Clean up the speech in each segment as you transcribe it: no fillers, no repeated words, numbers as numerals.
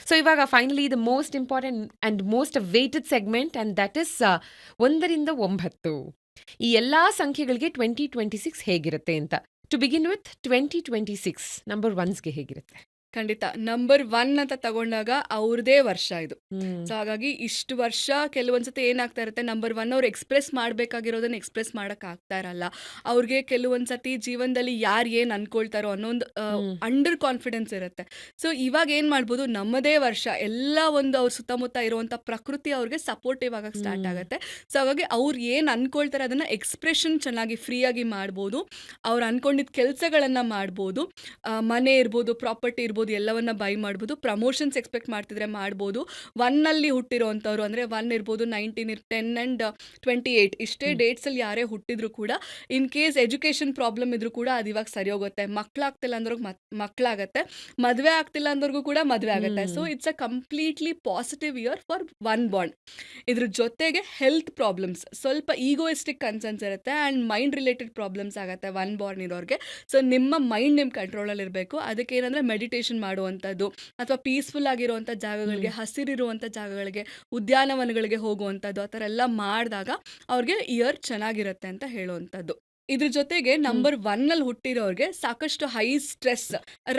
So ಇವಾಗ finally the most important and most weighted segment and that is 1ರಿಂದ 9 ಈ ಎಲ್ಲಾ ಸಂಖ್ಯೆಗಳಿಗೆ 2026 ಹೇಗಿರುತ್ತೆ ಅಂತ. ಟು ಬಿಗಿನ್ ವಿತ್ 2026 ನಂಬರ್ ಒನ್ಸ್ಗೆ ಹೇಗಿರುತ್ತೆ? ಖಂಡಿತ. ನಂಬರ್ 1 ಅಂತ ತಗೊಂಡಾಗ ಅವ್ರದೇ ವರ್ಷ ಇದು. ಸೊ ಹಾಗಾಗಿ ಇಷ್ಟು ವರ್ಷ ಕೆಲವೊಂದ್ಸತಿ ಏನಾಗ್ತಾ ಇರುತ್ತೆ, ನಂಬರ್ 1 ಅವ್ರು ಎಕ್ಸ್‌ಪ್ರೆಸ್ ಮಾಡ್ಬೇಕಾಗಿರೋದನ್ನ ಎಕ್ಸ್‌ಪ್ರೆಸ್ ಮಾಡಕ್ ಆಗ್ತಾ ಇರಲ್ಲ. ಅವ್ರಿಗೆ ಕೆಲವೊಂದ್ಸತಿ ಜೀವನದಲ್ಲಿ ಯಾರು ಏನ್ ಅನ್ಕೊಳ್ತಾರೋ ಅನ್ನೋ ಒಂದು ಹ್ಮ್. ಅಂಡರ್ ಕಾನ್ಫಿಡೆನ್ಸ್ ಇರುತ್ತೆ. ಸೊ ಇವಾಗ ಏನ್ ಮಾಡ್ಬೋದು, ನಮ್ಮದೇ ವರ್ಷ ಎಲ್ಲ ಒಂದು ಅವ್ರ ಸುತ್ತಮುತ್ತ ಇರುವಂತ ಪ್ರಕೃತಿ ಅವ್ರಿಗೆ ಸಪೋರ್ಟಿವ್ ಆಗಕ್ ಸ್ಟಾರ್ಟ್ ಹ್ಮ್. ಆಗುತ್ತೆ. ಸೊ ಹಾಗಾಗಿ ಅವ್ರು ಏನ್ ಅನ್ಕೊಳ್ತಾರೆ ಅದನ್ನ ಎಕ್ಸ್‌ಪ್ರೆಷನ್ ಚೆನ್ನಾಗಿ ಫ್ರೀ ಆಗಿ ಮಾಡ್ಬೋದು. ಅವ್ರು ಅನ್ಕೊಂಡಿದ್ದ ಕೆಲ್ಸಗಳನ್ನ ಮಾಡ್ಬೋದು. ಮನೆ ಇರ್ಬೋದು, ಪ್ರಾಪರ್ಟಿ ಇರ್ಬೋದು, ಎಲ್ಲವನ್ನ ಬೈ ಮಾಡ್ಬೋದು. ಪ್ರಮೋಷನ್ಸ್ ಎಕ್ಸ್ಪೆಕ್ಟ್ ಮಾಡ್ತಿದ್ರೆ ಮಾಡ್ಬೋದು. 1 ಅಲ್ಲಿ ಹುಟ್ಟಿರೋಂಥವ್ರು ಅಂದ್ರೆ 1 ಇರ್ಬೋದು, 19 10 ಅಂಡ್ 28 ಇಷ್ಟೇ ಹ್ಮ್. ಡೇಟ್ಸ್ ಅಲ್ಲಿ ಯಾರೇ ಹುಟ್ಟಿದ್ರು ಕೂಡ ಇನ್ ಕೇಸ್ ಎಜುಕೇಶನ್ ಪ್ರಾಬ್ಲಮ್ ಇದ್ರೂ ಕೂಡ ಅದು ಇವಾಗ ಸರಿ ಹೋಗುತ್ತೆ. ಮಕ್ಳಾಗ್ತಿಲ್ಲ ಅಂದ್ರಿಗೆ ಮಕ್ಳಾಗತ್ತೆ. ಮದ್ವೆ ಆಗ್ತಿಲ್ಲ ಅಂದ್ರಿಗೂ ಕೂಡ ಮದ್ವೆ ಆಗತ್ತೆ. So hmm. It's a completely positive year for 1 bond. ಇದ್ರ ಜೊತೆಗೆ ಹೆಲ್ತ್ ಪ್ರಾಬ್ಲಮ್ಸ್, ಸ್ವಲ್ಪ ಈಗೋಯಿಸ್ಟಿಕ್ ಕನ್ಸರ್ನ್ಸ್ ಇರುತ್ತೆ ಅಂಡ್ ಮೈಂಡ್ ರಿಲೇಟೆಡ್ ಪ್ರಾಬ್ಲಮ್ಸ್ ಆಗತ್ತೆ 1 ಬಾರ್ನ್ ಇರೋರಿಗೆ. ಸೊ ನಿಮ್ಮ ಮೈಂಡ್ ನಿಮ್ಮ ಕಂಟ್ರೋಲಲ್ಲಿ ಇರಬೇಕು. ಅದಕ್ಕೆ ಏನಂದ್ರೆ ಮೆಡಿಟೇಷನ್ ಮಾಡುವಂಥದ್ದು ಅಥವಾ ಪೀಸ್ಫುಲ್ ಆಗಿರುವಂಥ ಜಾಗಗಳಿಗೆ, ಹ್ಮ್. ಹಸಿರಿರುವಂಥ ಜಾಗಗಳಿಗೆ, ಉದ್ಯಾನವನಗಳಿಗೆ ಹೋಗುವಂಥದ್ದು, ಆ ಥರ ಎಲ್ಲ ಮಾಡಿದಾಗ ಅವ್ರಿಗೆ ಇಯರ್ ಚೆನ್ನಾಗಿರುತ್ತೆ ಅಂತ ಹೇಳುವಂಥದ್ದು. ಇದ್ರ ಜೊತೆಗೆ ಹ್ಮ್. ನಂಬರ್ 1 ಅಲ್ಲಿ ಹುಟ್ಟಿರೋರ್ಗೆ ಸಾಕಷ್ಟು ಹೈ ಸ್ಟ್ರೆಸ್,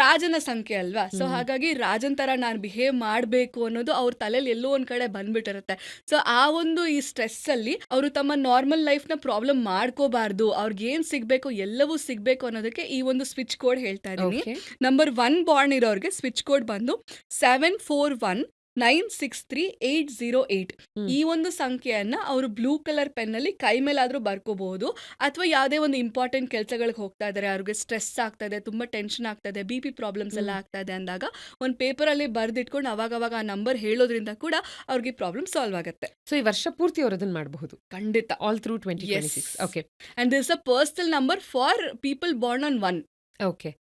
ರಾಜನ ಸಂಖ್ಯೆ ಅಲ್ವಾ? ಸೊ ಹ್ಮ್. ಹಾಗಾಗಿ ರಾಜನ್ ಥರ ನಾನು ಬಿಹೇವ್ ಮಾಡಬೇಕು ಅನ್ನೋದು ಅವ್ರ ತಲೆಯಲ್ಲಿ ಎಲ್ಲೋ ಒಂದ್ ಕಡೆ ಬಂದ್ಬಿಟ್ಟಿರುತ್ತೆ. ಸೊ ಆ ಒಂದು ಈ ಸ್ಟ್ರೆಸ್ಸಲ್ಲಿ ಅವರು ತಮ್ಮ ನಾರ್ಮಲ್ ಲೈಫ್‌ನ ಪ್ರಾಬ್ಲಮ್ ಮಾಡ್ಕೋಬಾರ್ದು. ಅವ್ರಿಗೇನ್ ಸಿಗ್ಬೇಕು ಎಲ್ಲವೂ ಸಿಗ್ಬೇಕು ಅನ್ನೋದಕ್ಕೆ ಈ ಒಂದು ಸ್ವಿಚ್ ಕೋಡ್ ಹೇಳ್ತಾ ಇದ್ದೀನಿ. ಓಕೆ. ನಂಬರ್ 1 ಬಾರ್ನ್ ಇರೋರ್ಗೆ ಸ್ವಿಚ್ ಕೋಡ್ ಬಂದು 7419638808. ಹ್ಮ್. ಈ ಒಂದು ಸಂಖ್ಯೆಯನ್ನ ಅವರು ಬ್ಲೂ ಕಲರ್ ಪೆನ್ನಲ್ಲಿ ಕೈ ಮೇಲಾದ್ರೂ ಬರ್ಕೋಬಹುದು. ಅಥವಾ ಯಾವುದೇ ಒಂದು ಇಂಪಾರ್ಟೆಂಟ್ ಕೆಲಸಗಳಿಗೆ ಹೋಗ್ತಾ ಇದ್ದಾರೆ, ಅವ್ರಿಗೆ ಸ್ಟ್ರೆಸ್ ಆಗ್ತಾ ಇದೆ, ತುಂಬಾ ಟೆನ್ಷನ್ ಆಗ್ತಾ ಇದೆ, ಬಿ ಪಿ ಪ್ರಾಬ್ಲಮ್ಸ್ ಎಲ್ಲ ಹ್ಮ್. ಆಗ್ತಾ ಇದೆ ಅಂದಾಗ ಒಂದು ಪೇಪರಲ್ಲಿ ಬರೆದಿಟ್ಕೊಂಡು ಅವಾಗವಾಗ ಆ ನಂಬರ್ ಹೇಳೋದ್ರಿಂದ ಕೂಡ ಅವ್ರಿಗೆ ಪ್ರಾಬ್ಲಮ್ ಸಾಲ್ವ್ ಆಗುತ್ತೆ. ಸೊ ಈ ವರ್ಷ ಪೂರ್ತಿ ಅವರು ಅದನ್ನ ಮಾಡಬಹುದು. ಖಂಡಿತ. All through yes. 2026. Okay. And this a personal number for people born on 1. Okay.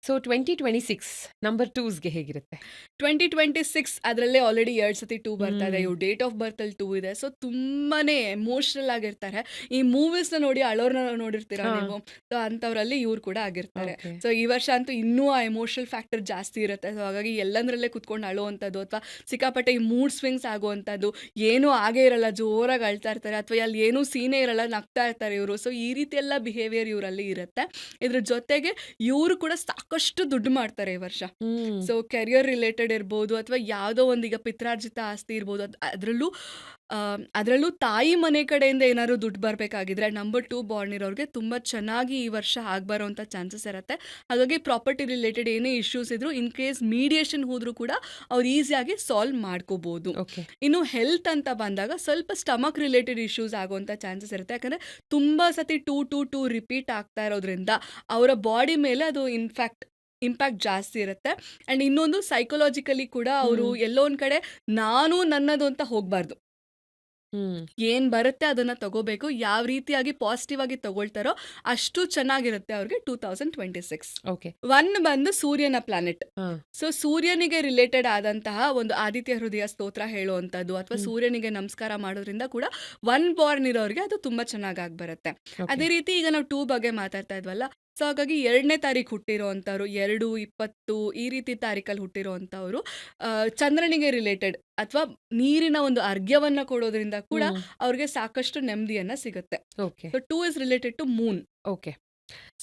So 2026 number 2ಸ್ಗೆ ಹೇಗಿರುತ್ತೆ? 2026 ಅದರಲ್ಲೇ ಆಲ್ರೆಡಿ 2 ಸತಿ 2 ಬರ್ತಾ ಇದೆ. ಹ್ಮ್. ಇವ್ರ ಡೇಟ್ ಆಫ್ ಬರ್ತ್ ಅಲ್ಲಿ 2 ಇದೆ. ಸೊ ತುಂಬಾನೇ ಎಮೋಷನಲ್ ಆಗಿರ್ತಾರೆ. ಈ ಮೂವೀಸ್‌ನ ನೋಡಿ ಅಳೋರ್ನ ನೋಡಿರ್ತೀರಾ ಹಾ. ನೀವು. ಸೊ ಅಂಥವ್ರಲ್ಲಿ ಇವ್ರು ಕೂಡ ಆಗಿರ್ತಾರೆ. ಓಕೆ. ಸೊ ಈ ವರ್ಷ ಅಂತೂ ಇನ್ನೂ ಆ ಎಮೋಷನಲ್ ಫ್ಯಾಕ್ಟರ್ ಜಾಸ್ತಿ ಇರುತ್ತೆ. ಸೊ ಹಾಗಾಗಿ ಎಲ್ಲಂದ್ರಲ್ಲೇ ಕುತ್ಕೊಂಡು ಅಳುವಂಥದ್ದು ಅಥವಾ ಸಿಕ್ಕಾಪಟ್ಟೆ ಈ ಮೂಡ್ ಸ್ವಿಂಗ್ಸ್ ಆಗುವಂಥದ್ದು, ಏನೂ ಆಗೇ ಇರಲ್ಲ, ಜೋರಾಗಿ ಅಳ್ತಾ ಇರ್ತಾರೆ ಅಥವಾ ಅಲ್ಲಿ ಏನೂ ಸೀನೇ ಇರಲ್ಲ, ನಗ್ತಾ ಇರ್ತಾರೆ ಇವರು. ಸೊ ಈ ರೀತಿ ಎಲ್ಲ ಬಿಹೇವಿಯರ್ ಇವರಲ್ಲಿ ಇರುತ್ತೆ. ಇದ್ರ ಜೊತೆಗೆ ಇವರು ಕೂಡ ಸಾಕಷ್ಟು ದುಡ್ಡು ಮಾಡ್ತಾರೆ ಈ ವರ್ಷ. ಹ್ಮ್. ಸೊ ಕೆರಿಯರ್ ರಿಲೇಟೆಡ್ ಇರ್ಬೋದು ಅಥವಾ ಯಾವುದೋ ಒಂದು ಈಗ ಪಿತ್ರಾರ್ಜಿತ ಆಸ್ತಿ ಇರ್ಬೋದು, ಅದರಲ್ಲೂ ತಾಯಿ ಮನೆ ಕಡೆಯಿಂದ ಏನಾದ್ರು ದುಡ್ಡು ಬರಬೇಕಾಗಿದ್ರೆ ನಂಬರ್ 2 ಬಾರ್ನ್ ಇರೋರಿಗೆ ತುಂಬ ಚೆನ್ನಾಗಿ ಈ ವರ್ಷ ಆಗ್ಬರೋಂಥ ಚಾನ್ಸಸ್ ಇರುತ್ತೆ. ಹಾಗಾಗಿ ಪ್ರಾಪರ್ಟಿ ರಿಲೇಟೆಡ್ ಏನೇ ಇಶ್ಯೂಸ್ ಇದ್ರು ಇನ್ ಕೇಸ್ ಮೀಡಿಯೇಷನ್ ಹೋದ್ರೂ ಕೂಡ ಅವ್ರು ಈಸಿಯಾಗಿ ಸಾಲ್ವ್ ಮಾಡ್ಕೋಬಹುದು. ಓಕೆ. ಇನ್ನು ಹೆಲ್ತ್ ಅಂತ ಬಂದಾಗ ಸ್ವಲ್ಪ ಸ್ಟಮಕ್ ರಿಲೇಟೆಡ್ ಇಶ್ಯೂಸ್ ಆಗುವಂಥ ಚಾನ್ಸಸ್ ಇರುತ್ತೆ. ಯಾಕಂದರೆ ತುಂಬ ಸತಿ 2 ರಿಪೀಟ್ ಆಗ್ತಾ ಇರೋದ್ರಿಂದ ಅವರ ಬಾಡಿ ಮೇಲೆ ಅದು ಇಂಪ್ಯಾಕ್ಟ್ ಜಾಸ್ತಿ ಇರುತ್ತೆ. ಆ್ಯಂಡ್ ಇನ್ನೊಂದು ಸೈಕಲಾಜಿಕಲಿ ಕೂಡ ಅವರು ಹ್ಮ್. ಎಲ್ಲೋ ಒಂದು ಕಡೆ ನಾನು ನನ್ನದು ಅಂತ ಹೋಗಬಾರ್ದು. ಹ್ಮ್. ಏನು ಬರುತ್ತೆ ಅದನ್ನು ತಗೋಬೇಕು. ಯಾವ ರೀತಿಯಾಗಿ ಪಾಸಿಟಿವ್ ಆಗಿ ತಗೊಳ್ತಾರೋ ಅಷ್ಟು ಚೆನ್ನಾಗಿರುತ್ತೆ ಅವ್ರಿಗೆ 2026. ಓಕೆ. 1 ಬಂದು ಸೂರ್ಯನ ಪ್ಲಾನೆಟ್. ಹಾ. ಸೊ ಸೂರ್ಯನಿಗೆ ರಿಲೇಟೆಡ್ ಆದಂತಹ ಒಂದು ಆದಿತ್ಯ ಹೃದಯ ಸ್ತೋತ್ರ ಹೇಳುವಂಥದ್ದು ಅಥವಾ ಹ್ಮ್. ಸೂರ್ಯನಿಗೆ ನಮಸ್ಕಾರ ಮಾಡೋದ್ರಿಂದ ಕೂಡ 1 ಬಾರ್ನ್ ಇರೋರಿಗೆ ಅದು ತುಂಬ ಚೆನ್ನಾಗಿ ಬರುತ್ತೆ. ಓಕೆ. ಅದೇ ರೀತಿ ಈಗ ನಾವು 2 ಬಗ್ಗೆ ಮಾತಾಡ್ತಾ ಇದ್ವಲ್ಲ, ಸೊ ಹಾಗಾಗಿ 2ನೇ ತಾರೀಕು ಹುಟ್ಟಿರೋ ಅಂಥವ್ರು, 2, 20 ಈ ರೀತಿ ತಾರೀಕಲ್ಲಿ ಹುಟ್ಟಿರೋ ಅಂಥವ್ರು ಚಂದ್ರನಿಗೆ ರಿಲೇಟೆಡ್ ಅಥವಾ ನೀರಿನ ಒಂದು ಅರ್ಘ್ಯವನ್ನ ಕೊಡೋದ್ರಿಂದ ಕೂಡ ಹ್ಮ್. ಅವ್ರಿಗೆ ಸಾಕಷ್ಟು ನೆಮ್ಮದಿಯನ್ನ ಸಿಗುತ್ತೆ. Okay. So 2 is related to moon. Okay.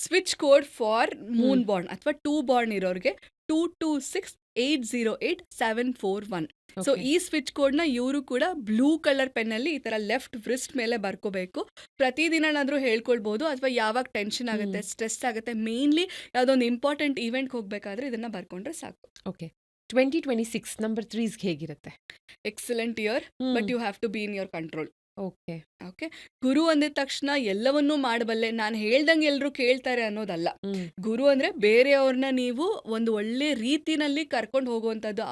Switch code for moon hmm. Born ಅಥವಾ 2 ಬಾರ್ನ್ ಇರೋರಿಗೆ 2268080741. So okay. ಈ ಸ್ವಿಚ್ ಕೋಡ್ನ ಇವರು ಕೂಡ ಬ್ಲೂ ಕಲರ್ ಪೆನ್ನಲ್ಲಿ ಈ ಥರ ಲೆಫ್ಟ್ ವ್ರಿಸ್ಟ್ ಮೇಲೆ ಬರ್ಕೋಬೇಕು. ಪ್ರತಿದಿನನಾದರೂ ಹೇಳ್ಕೊಳ್ಬೋದು ಅಥವಾ ಯಾವಾಗ ಟೆನ್ಷನ್ ಆಗುತ್ತೆ, ಹ್ಮ್. ಸ್ಟ್ರೆಸ್ ಆಗುತ್ತೆ, ಮೇನ್ಲಿ ಯಾವುದೊಂದು ಇಂಪಾರ್ಟೆಂಟ್ ಈವೆಂಟ್ಗೆ ಹೋಗಬೇಕಾದ್ರೆ ಇದನ್ನು ಬರ್ಕೊಂಡ್ರೆ ಸಾಕು. ಓಕೆ. 2026 ನಂಬರ್ 3ಸ್ಗೆ ಹೇಗಿರುತ್ತೆ? Excellent year, hmm. But you have to be in your control. Okay. Okay. ಗುರು ಅಂದಿದ ತಕ್ಷಣ ಎಲ್ಲವನ್ನೂ ಮಾಡಬಲ್ಲೆ, ನಾನು ಹೇಳ್ದಂಗೆ ಎಲ್ಲರೂ ಕೇಳ್ತಾರೆ ಅನ್ನೋದಲ್ಲ. ಹ್ಮ್. ಗುರು ಅಂದರೆ ಬೇರೆಯವ್ರನ್ನ ನೀವು ಒಂದು ಒಳ್ಳೆ ರೀತಿನಲ್ಲಿ ಕರ್ಕೊಂಡು ಹೋಗುವಂಥದ್ದು.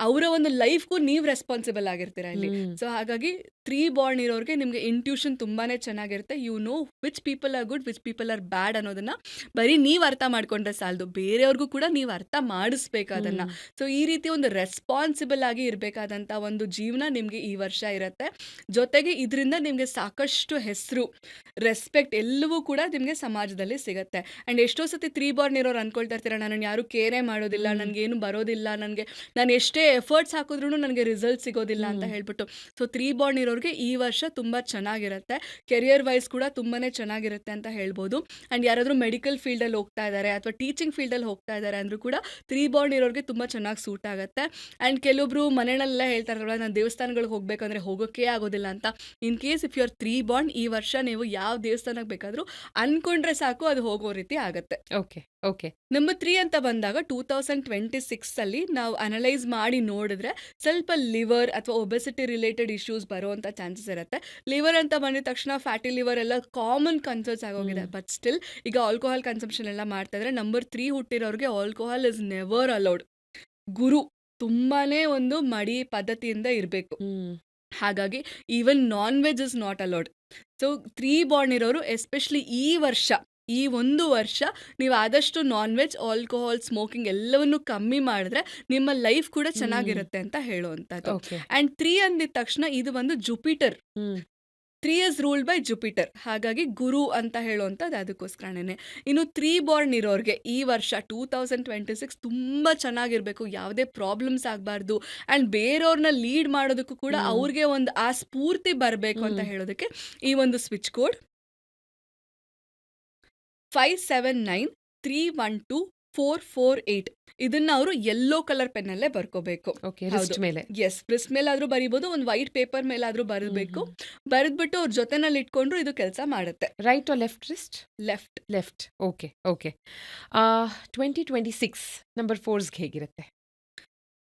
ಅವರ ಒಂದು ಲೈಫ್ಗೂ ನೀವು ರೆಸ್ಪಾನ್ಸಿಬಲ್ ಆಗಿರ್ತೀರ ಇಲ್ಲಿ. ಹ್ಮ್. ಸೊ ಹಾಗಾಗಿ 3 ಬಾರ್ನ್ ಇರೋರಿಗೆ ನಿಮಗೆ ಇಂಟ್ಯೂಷನ್ ತುಂಬಾ ಚೆನ್ನಾಗಿರುತ್ತೆ. You know which people are good, which people are bad ಅನ್ನೋದನ್ನ ಬರೀ ನೀವು ಅರ್ಥ ಮಾಡ್ಕೊಂಡ್ರೆ ಸಾಲದು, ಬೇರೆಯವ್ರಿಗೂ ಕೂಡ ನೀವು ಅರ್ಥ ಮಾಡಿಸ್ಬೇಕು ಅದನ್ನು. ಹ್ಮ್. ಸೊ ಈ ರೀತಿ ಒಂದು ರೆಸ್ಪಾನ್ಸಿಬಲ್ ಆಗಿ ಇರಬೇಕಾದಂಥ ಒಂದು ಜೀವನ ನಿಮಗೆ ಈ ವರ್ಷ ಇರುತ್ತೆ. ಜೊತೆ ಜೊತೆಗೆ ಇದರಿಂದ ನಿಮಗೆ ಸಾಕಷ್ಟು ಹೆಸರು, ರೆಸ್ಪೆಕ್ಟ್ ಎಲ್ಲವೂ ಕೂಡ ನಿಮಗೆ ಸಮಾಜದಲ್ಲಿ ಸಿಗುತ್ತೆ. ಆ್ಯಂಡ್ ಎಷ್ಟೋ ಸತಿ 3 ಬಾರ್ನ್ ಇರೋರು ಅನ್ಕೊಳ್ತಾ ಇರ್ತೀರ, ನನ್ನನ್ನು ಯಾರೂ ಕೇರೇ ಮಾಡೋದಿಲ್ಲ, ನನಗೇನು ಬರೋದಿಲ್ಲ, ನಾನು ಎಷ್ಟೇ ಎಫರ್ಟ್ಸ್ ಹಾಕಿದ್ರೂ ನನಗೆ ರಿಸಲ್ಟ್ ಸಿಗೋದಿಲ್ಲ ಅಂತ ಹೇಳ್ಬಿಟ್ಟು. ಸೊ 3 ಬಾರ್ನ್ ಇರೋರಿಗೆ ಈ ವರ್ಷ ತುಂಬ ಚೆನ್ನಾಗಿರುತ್ತೆ. ಕೆರಿಯರ್ ವೈಸ್ ಕೂಡ ತುಂಬಾ ಚೆನ್ನಾಗಿರುತ್ತೆ ಅಂತ ಹೇಳ್ಬೋದು. ಆ್ಯಂಡ್ ಯಾರಾದರೂ ಮೆಡಿಕಲ್ ಫೀಲ್ಡಲ್ಲಿ ಹೋಗ್ತಾ ಇದ್ದಾರೆ ಅಥವಾ ಟೀಚಿಂಗ್ ಫೀಲ್ಡಲ್ಲಿ ಹೋಗ್ತಾ ಇದ್ದಾರೆ ಅಂದರೂ ಕೂಡ 3 ಬಾರ್ನ್ ಇರೋರಿಗೆ ತುಂಬ ಚೆನ್ನಾಗಿ ಸೂಟ್ ಆಗುತ್ತೆ. ಆ್ಯಂಡ್ ಕೆಲವೊಬ್ರು ಮನೆಯಲ್ಲೆಲ್ಲ ಹೇಳ್ತಾರಲ್ಲ, ನಾನು ದೇವಸ್ಥಾನಗಳಿಗೆ ಹೋಗ್ಬೇಕಂದ್ರೆ ಹೋಗೋಕ್ಕೆ ಆಗೋದಿಲ್ಲ ಅಂತ. In case if you are 3 born, ಈ ವರ್ಷ ನೀವು ಯಾವ ದೇವಸ್ಥಾನಕ್ಕೆ ಬೇಕಾದರೂ ಅನ್ಕೊಂಡ್ರೆ ಸಾಕು, ಅದು ಹೋಗೋ ರೀತಿ ಆಗುತ್ತೆ. Okay, okay. ನಂಬರ್ 3 ಅಂತ ಬಂದಾಗ 2026 ನಾವು ಅನಲೈಸ್ ಮಾಡಿ ನೋಡಿದ್ರೆ ಸ್ವಲ್ಪ ಲಿವರ್ ಅಥವಾ ಒಬೆಸಿಟಿ ರಿಲೇಟೆಡ್ ಇಶ್ಯೂಸ್ ಬರುವಂಥ ಚಾನ್ಸಸ್ ಇರುತ್ತೆ. ಲಿವರ್ ಅಂತ ಬಂದಿದ ತಕ್ಷಣ ಫ್ಯಾಟಿ ಲಿವರ್ ಎಲ್ಲ ಕಾಮನ್ ಕನ್ಸರ್ನ್ಸ್ ಆಗೋಗಿದೆ. ಬಟ್ ಸ್ಟಿಲ್ ಈಗ ಆಲ್ಕೋಹಾಲ್ ಕನ್ಸಂಪ್ಷನ್ ಎಲ್ಲ ಮಾಡ್ತಾ ಇದ್ರೆ ನಂಬರ್ 3 ಹುಟ್ಟಿರೋರಿಗೆ ಆಲ್ಕೋಹಾಲ್ ಇಸ್ ನೆವರ್ ಅಲೌಡ್. ಗುರು ತುಂಬಾನೇ ಒಂದು ಮಡಿ ಪದ್ಧತಿಯಿಂದ ಇರಬೇಕು. ಹಾಗಾಗಿ even non veg is not allowed. So 3 born ಇರೋರು ಎಸ್ಪೆಷಲಿ ಈ ಒಂದು ವರ್ಷ ನೀವು ಆದಷ್ಟು ನಾನ್ ವೆಜ್, ಆಲ್ಕೋಹಾಲ್, ಸ್ಮೋಕಿಂಗ್ ಎಲ್ಲವನ್ನು ಕಮ್ಮಿ ಮಾಡಿದ್ರೆ ನಿಮ್ಮ ಲೈಫ್ ಕೂಡ ಚೆನ್ನಾಗಿರುತ್ತೆ ಅಂತ ಹೇಳುವಂಥದ್ದು. ಓಕೆ. ಆ್ಯಂಡ್ 3 ಅಂದಿದ ತಕ್ಷಣ ಇದು ಒಂದು Jupiter. 3 is ruled by Jupiter. ಹಾಗಾಗಿ ಗುರು ಅಂತ ಹೇಳುವಂಥದ್ದು ಅದಕ್ಕೋಸ್ಕರನೇ. ಇನ್ನು 3 ಬಾರ್ನ್ ಇರೋರಿಗೆ ಈ ವರ್ಷ 2026 ತುಂಬ ಚೆನ್ನಾಗಿರಬೇಕು. ಯಾವುದೇ ಪ್ರಾಬ್ಲಮ್ಸ್ ಆಗಬಾರ್ದು. ಆ್ಯಂಡ್ ಬೇರೆಯವ್ರನ್ನ ಲೀಡ್ ಮಾಡೋದಕ್ಕೂ ಕೂಡ ಅವ್ರಿಗೆ ಒಂದು ಆ ಸ್ಫೂರ್ತಿ ಬರಬೇಕು ಅಂತ ಹೇಳೋದಕ್ಕೆ ಈ ಒಂದು ಸ್ವಿಚ್ ಕೋಡ್ 5793124448 ಇದನ್ನ ಅವರು ಯೆಲ್ಲೋ ಕಲರ್ ಪೆನ್ನಲ್ಲೇ ಬರ್ಕೋಬೇಕು. ಓಕೆ, ರಿಸ್ಟ್ ಮೇಲೆ. ಎಸ್, ಪ್ರೆಸ್ ಮೇಲಾದ್ರೂ ಬರೀಬೋದು, ಒಂದು ವೈಟ್ ಪೇಪರ್ ಮೇಲಾದ್ರೂ ಬರೀಬೇಕು. ಬರೆದ್ಬಿಟ್ಟು ಅವ್ರ ಜೊತೆನಲ್ಲಿ ಇಟ್ಕೊಂಡ್ರು ಇದು ಕೆಲಸ ಮಾಡುತ್ತೆ. Right or left wrist? Left. Left. Okay, okay. 2026 number 4ಸ್ಗೆ ಹೇಗಿರುತ್ತೆ?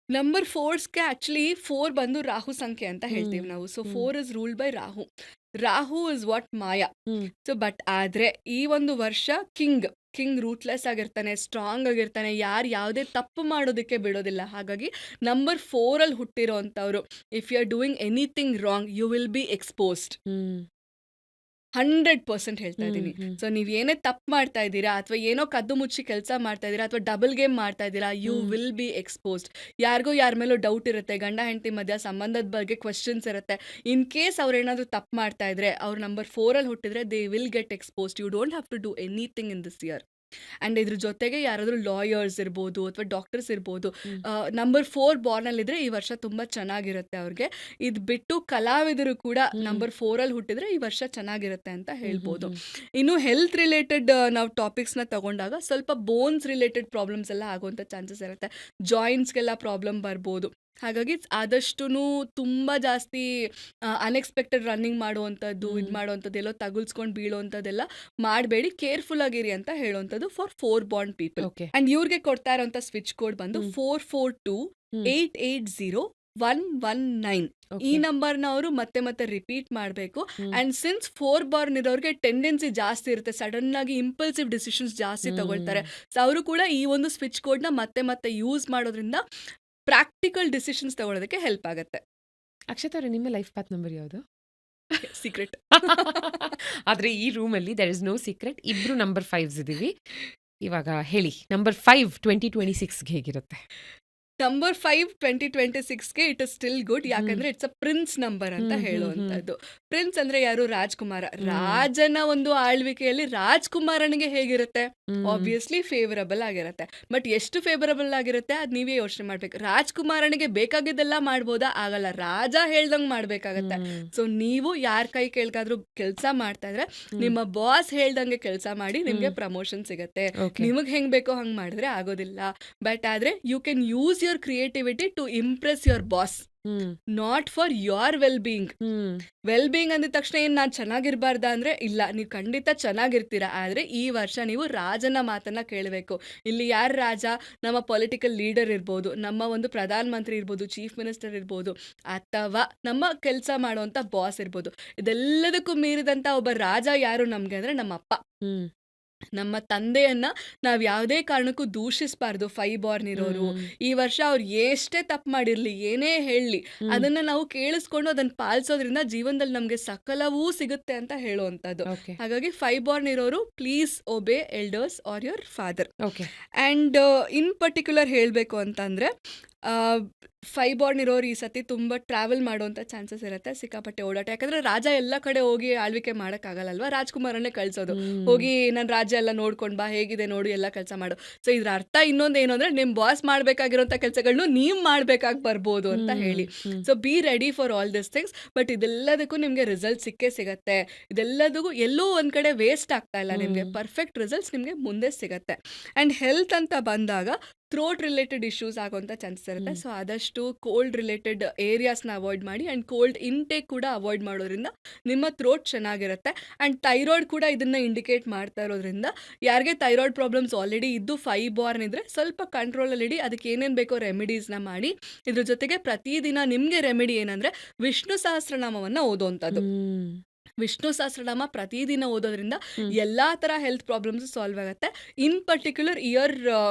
ನಂಬರ್ 4ಸ್ಗೆ ಆಕ್ಚುಲಿ 4 ಬಂದು ರಾಹು ಸಂಖ್ಯೆ ಅಂತ ಹೇಳ್ತೀವಿ ನಾವು. So 4 is ruled by Rahu. Rahu is what Maya. So but ಆದ್ರೆ ಈ ಒಂದು ವರ್ಷ ಕಿಂಗ್ ರೂಟ್ಲೆಸ್ ಆಗಿರ್ತಾನೆ, ಸ್ಟ್ರಾಂಗ್ ಆಗಿರ್ತಾನೆ, ಯಾವುದೇ ತಪ್ಪು ಮಾಡೋದಕ್ಕೆ ಬಿಡೋದಿಲ್ಲ. ಹಾಗಾಗಿ ನಂಬರ್ 4 ಹುಟ್ಟಿರೋ ಅಂಥವ್ರು, if you are doing anything wrong you will be exposed. 100% ಹೇಳ್ತಾ ಇದ್ದೀನಿ. ಸೊ ನೀವು ಏನೇ ತಪ್ಪು ಮಾಡ್ತಾ ಇದ್ದೀರಾ ಅಥವಾ ಏನೋ ಕದ್ದು ಮುಚ್ಚಿ ಕೆಲಸ ಮಾಡ್ತಾ ಇದ್ದೀರಾ ಅಥವಾ ಡಬಲ್ ಗೇಮ್ ಮಾಡ್ತಾ ಇದ್ದೀರಾ, ಯು ವಿಲ್ ಬಿ ಎಕ್ಸ್ಪೋಸ್ಡ್. ಯಾರಿಗೋ ಯಾರ ಮೇಲೂ ಡೌಟ್ ಇರುತ್ತೆ, ಗಂಡ ಹೆಂಡತಿ ಮಧ್ಯ ಸಂಬಂಧದ ಬಗ್ಗೆ ಕ್ವೆಶ್ಚನ್ಸ್ ಇರುತ್ತೆ. ಇನ್ ಕೇಸ್ ಅವ್ರು ಏನಾದರೂ ತಪ್ಪು ಮಾಡ್ತಾ ಇದ್ರೆ, ಅವ್ರು ನಂಬರ್ 4 ಹುಟ್ಟಿದ್ರೆ they will get exposed. You don't have to do anything in this year. And ಇದ್ರ ಜೊತೆಗೆ ಯಾರಾದರೂ ಲಾಯರ್ಸ್ ಇರ್ಬೋದು ಅಥವಾ ಡಾಕ್ಟರ್ಸ್ ಇರ್ಬೋದು, ನಂಬರ್ 4 ಬಾರ್ನಲ್ಲಿದ್ದರೆ ಈ ವರ್ಷ ತುಂಬ ಚೆನ್ನಾಗಿರುತ್ತೆ ಅವ್ರಿಗೆ. ಇದು ಬಿಟ್ಟು ಕಲಾವಿದರು ಕೂಡ ನಂಬರ್ 4 ಹುಟ್ಟಿದ್ರೆ ಈ ವರ್ಷ ಚೆನ್ನಾಗಿರುತ್ತೆ ಅಂತ ಹೇಳ್ಬೋದು. ಇನ್ನು ಹೆಲ್ತ್ ರಿಲೇಟೆಡ್ ನಾವು ಟಾಪಿಕ್ಸ್ನ ತಗೊಂಡಾಗ ಸ್ವಲ್ಪ ಬೋನ್ಸ್ ರಿಲೇಟೆಡ್ ಪ್ರಾಬ್ಲಮ್ಸ್ ಎಲ್ಲ ಆಗುವಂಥ ಚಾನ್ಸಸ್ ಇರುತ್ತೆ. ಜಾಯಿಂಟ್ಸ್ಗೆಲ್ಲ ಪ್ರಾಬ್ಲಮ್ ಬರ್ಬೋದು. ಹಾಗಾಗಿ ಆದಷ್ಟು ತುಂಬ ಜಾಸ್ತಿ ಅನ್ಎಕ್ಸ್ಪೆಕ್ಟೆಡ್ ರನ್ನಿಂಗ್ ಮಾಡುವಂಥದ್ದು, ಇದು ಮಾಡುವಂಥದ್ದು, ಎಲ್ಲೋ ತಗುಲ್ಸ್ಕೊಂಡು ಬೀಳುವಂಥದ್ದೆಲ್ಲ ಮಾಡಬೇಡಿ, ಕೇರ್ಫುಲ್ ಆಗಿರಿ ಅಂತ ಹೇಳುವಂಥದ್ದು for 4 Born people. Okay. And ಇವ್ರಿಗೆ ಕೊಡ್ತಾ ಇರೋಂಥ ಸ್ವಿಚ್ ಕೋಡ್ ಬಂದು 4428801119. ಈ ನಂಬರ್ನ ಅವರು ಮತ್ತೆ ರಿಪೀಟ್ ಮಾಡಬೇಕು. ಆ್ಯಂಡ್ ಸಿನ್ಸ್ 4 ಬಾರ್ನ್ ಇರೋರಿಗೆ ಟೆಂಡೆನ್ಸಿ ಜಾಸ್ತಿ ಇರುತ್ತೆ, ಸಡನ್ ಆಗಿ ಇಂಪಲ್ಸಿವ್ ಡಿಸಿಷನ್ಸ್ ಜಾಸ್ತಿ ತಗೊಳ್ತಾರೆ. ಸೊ ಅವರು ಕೂಡ ಈ ಒಂದು ಸ್ವಿಚ್ ಕೋಡ್ನ ಮತ್ತೆ ಯೂಸ್ ಮಾಡೋದ್ರಿಂದ ಪ್ರಾಕ್ಟಿಕಲ್ ಡಿಸಿಷನ್ಸ್ ತಗೊಳ್ಳೋದಕ್ಕೆ ಹೆಲ್ಪ್ ಆಗುತ್ತೆ. ಅಕ್ಷತಾ ಅವರೇ, ನಿಮ್ಮ ಲೈಫ್ ಪಾತ್ ನಂಬರ್ ಯಾವುದು? ಸೀಕ್ರೆಟ್. ಆದರೆ ಈ ರೂಮಲ್ಲಿ ದರ್ ಇಸ್ ನೋ ಸೀಕ್ರೆಟ್. ಇಬ್ರು ನಂಬರ್ 5s ಇದ್ದೀವಿ. ಇವಾಗ ಹೇಳಿ, ನಂಬರ್ 5 2026ಗೆ ಹೇಗಿರುತ್ತೆ? ನಂಬರ್ 5 2026ಗೆ ಇಟ್ ಇಸ್ ಸ್ಟಿಲ್ ಗುಡ್. ಯಾಕಂದ್ರೆ ಇಟ್ಸ್ ಅ ಪ್ರಿನ್ಸ್ ನಂಬರ್ ಅಂತ ಹೇಳುವಂಥದ್ದು. ಪ್ರಿನ್ಸ್ ಅಂದ್ರೆ ಯಾರು? ರಾಜ್ಕುಮಾರ. ರಾಜನ ಒಂದು ಆಳ್ವಿಕೆಯಲ್ಲಿ ರಾಜ್ಕುಮಾರನಿಗೆ ಹೇಗಿರುತ್ತೆ? ಆಬ್ವಿಯಸ್ಲಿ ಫೇವರಬಲ್ ಆಗಿರುತ್ತೆ. ಬಟ್ ಎಷ್ಟು ಫೇವರಬಲ್ ಆಗಿರುತ್ತೆ ಅದು ನೀವೇ ಯೋಚನೆ ಮಾಡ್ಬೇಕು. ರಾಜ್ಕುಮಾರನಿಗೆ ಬೇಕಾಗಿದ್ದೆಲ್ಲ ಮಾಡ್ಬೋದಾ? ಆಗಲ್ಲ. ರಾಜ ಹೇಳ್ದಂಗೆ ಮಾಡ್ಬೇಕಾಗತ್ತೆ. ಸೊ ನೀವು ಯಾರ ಕೈ ಕೇಳ್ಕಾದ್ರೂ ಕೆಲಸ ಮಾಡ್ತಾ ಇದ್ರೆ ನಿಮ್ಮ ಬಾಸ್ ಹೇಳ್ದಂಗೆ ಕೆಲಸ ಮಾಡಿ, ನಿಮ್ಗೆ ಪ್ರಮೋಷನ್ ಸಿಗತ್ತೆ. ನಿಮಗ್ ಹೆಂಗ್ ಬೇಕೋ ಹಂಗ್ ಮಾಡಿದ್ರೆ ಆಗೋದಿಲ್ಲ. ಬಟ್ ಆದ್ರೆ you can use your creativity to impress your boss, not for your well-being. well-being ಅಂದಿದ ತಕ್ಷಣ ಏನು ನಾನು ಚೆನ್ನಾಗಿರ್ಬಾರ್ದ ಅಂದ್ರೆ ಇಲ್ಲ, ನೀವು ಖಂಡಿತ ಚೆನ್ನಾಗಿರ್ತೀರಾ. ಆದರೆ ಈ ವರ್ಷ ನೀವು ರಾಜನ ಮಾತನ್ನ ಕೇಳಬೇಕು. ಇಲ್ಲಿ ಯಾರು ರಾಜ? ನಮ್ಮ ಪೊಲಿಟಿಕಲ್ ಲೀಡರ್ ಇರ್ಬೋದು, ನಮ್ಮ ಒಂದು ಪ್ರಧಾನ ಮಂತ್ರಿ ಇರ್ಬೋದು, ಚೀಫ್ ಮಿನಿಸ್ಟರ್ ಇರ್ಬೋದು, ಅಥವಾ ನಮ್ಮ ಕೆಲಸ ಮಾಡುವಂಥ ಬಾಸ್ ಇರ್ಬೋದು. ಇದೆಲ್ಲದಕ್ಕೂ ಮೀರಿದಂಥ ಒಬ್ಬ ರಾಜ ಯಾರು ನಮಗೆ ಅಂದರೆ ನಮ್ಮ ಅಪ್ಪ. ನಮ್ಮ ತಂದೆಯನ್ನ ನಾವು ಯಾವುದೇ ಕಾರಣಕ್ಕೂ ದೂಷಿಸಬಾರ್ದು. 5 ಬಾರ್ನ್ ಇರೋರು ಹ್ಮ್. ಈ ವರ್ಷ ಅವ್ರು ಎಷ್ಟೇ ತಪ್ಪು ಮಾಡಿರ್ಲಿ, ಏನೇ ಹೇಳಲಿ, ಹ್ಮ್. ಅದನ್ನ ನಾವು ಕೇಳಿಸ್ಕೊಂಡು ಅದನ್ನ ಪಾಲಿಸೋದ್ರಿಂದ ಜೀವನದಲ್ಲಿ ನಮಗೆ ಸಕಲವೂ ಸಿಗುತ್ತೆ ಅಂತ ಹೇಳುವಂಥದ್ದು. ಓಕೆ. ಹಾಗಾಗಿ 5 ಬಾರ್ನ್ ಇರೋರು please obey elders or your father. Okay. And in particular ಹೇಳಬೇಕು ಅಂತಂದರೆ 5 ಬಾರ್ನ್ ಇರೋರು ಈ ಸತಿ ತುಂಬ ಟ್ರಾವೆಲ್ ಮಾಡುವಂಥ ಚಾನ್ಸಸ್ ಇರುತ್ತೆ, ಸಿಕ್ಕಾಪಟ್ಟೆ ಓಡಾಟ. ಯಾಕಂದರೆ ರಾಜ ಎಲ್ಲ ಕಡೆ ಹೋಗಿ ಆಳ್ವಿಕೆ ಮಾಡೋಕ್ಕಾಗಲ್ಲಲ್ವ, ರಾಜ್ಕುಮಾರನ್ನೇ ಕಳಿಸೋದು. ಹೋಗಿ ನನ್ನ ರಾಜ್ಯ ಎಲ್ಲ ನೋಡ್ಕೊಂಡು ಬಾ, ಹೇಗಿದೆ ನೋಡು, ಎಲ್ಲ ಕೆಲಸ ಮಾಡು. ಸೊ ಇದ್ರ ಅರ್ಥ ಇನ್ನೊಂದು ಏನು ಅಂದರೆ, ನಿಮ್ಮ ಬಾಸ್ ಮಾಡಬೇಕಾಗಿರೋಂಥ ಕೆಲಸಗಳನ್ನೂ ನೀವು ಮಾಡಬೇಕಾಗಿ ಬರ್ಬೋದು ಅಂತ ಹೇಳಿ. So be ready for all this things. But ಇದೆಲ್ಲದಕ್ಕೂ ನಿಮಗೆ ರಿಸಲ್ಟ್ ಸಿಕ್ಕೇ ಸಿಗತ್ತೆ. ಇದೆಲ್ಲದಕ್ಕೂ ಎಲ್ಲೂ ಒಂದು ಕಡೆ ವೇಸ್ಟ್ ಆಗ್ತಾ ಇಲ್ಲ, ನಿಮಗೆ ಪರ್ಫೆಕ್ಟ್ ರಿಸಲ್ಟ್ಸ್ ನಿಮಗೆ ಮುಂದೆ ಸಿಗತ್ತೆ. ಆ್ಯಂಡ್ ಹೆಲ್ತ್ ಅಂತ ಬಂದಾಗ ಥ್ರೋಟ್ ರಿಲೇಟೆಡ್ ಇಶ್ಯೂಸ್ ಆಗೋಂಥ ಚಾನ್ಸಸ್ ಇರುತ್ತೆ. ಸೊ ಆದಷ್ಟು ಕೋಲ್ಡ್ ರಿಲೇಟೆಡ್ ಏರಿಯಾಸ್ನ ಅವಾಯ್ಡ್ ಮಾಡಿ, ಆ್ಯಂಡ್ ಕೋಲ್ಡ್ ಇಂಟೇಕ್ ಕೂಡ ಅವಾಯ್ಡ್ ಮಾಡೋದ್ರಿಂದ ನಿಮ್ಮ ಥ್ರೋಟ್ ಚೆನ್ನಾಗಿರುತ್ತೆ. ಆ್ಯಂಡ್ ಥೈರಾಯ್ಡ್ ಕೂಡ ಇದನ್ನು ಇಂಡಿಕೇಟ್ ಮಾಡ್ತಾ ಇರೋದ್ರಿಂದ ಯಾರಿಗೆ ಥೈರಾಯ್ಡ್ ಪ್ರಾಬ್ಲಮ್ಸ್ ಆಲ್ರೆಡಿ ಇದ್ದು 5 ಬಾರ್ನ್ ಇದ್ದರೆ ಸ್ವಲ್ಪ ಕಂಟ್ರೋಲಲ್ಲಿಡಿ. ಅದಕ್ಕೆ ಏನೇನು ಬೇಕೋ ರೆಮಿಡೀಸ್ನ ಮಾಡಿ. ಇದ್ರ ಜೊತೆಗೆ ಪ್ರತಿದಿನ ನಿಮಗೆ ರೆಮಿಡಿ ಏನಂದರೆ ವಿಷ್ಣು ಸಹಸ್ರನಾಮವನ್ನು ಓದೋವಂಥದ್ದು. ವಿಷ್ಣು ಸಹಸ್ರನಾಮ ಪ್ರತಿದಿನ ಓದೋದ್ರಿಂದ ಎಲ್ಲ ಥರ ಹೆಲ್ತ್ ಪ್ರಾಬ್ಲಮ್ಸ್ ಸಾಲ್ವ್ ಆಗುತ್ತೆ. ಇನ್ ಪರ್ಟಿಕ್ಯುಲರ್ ಇಯರ್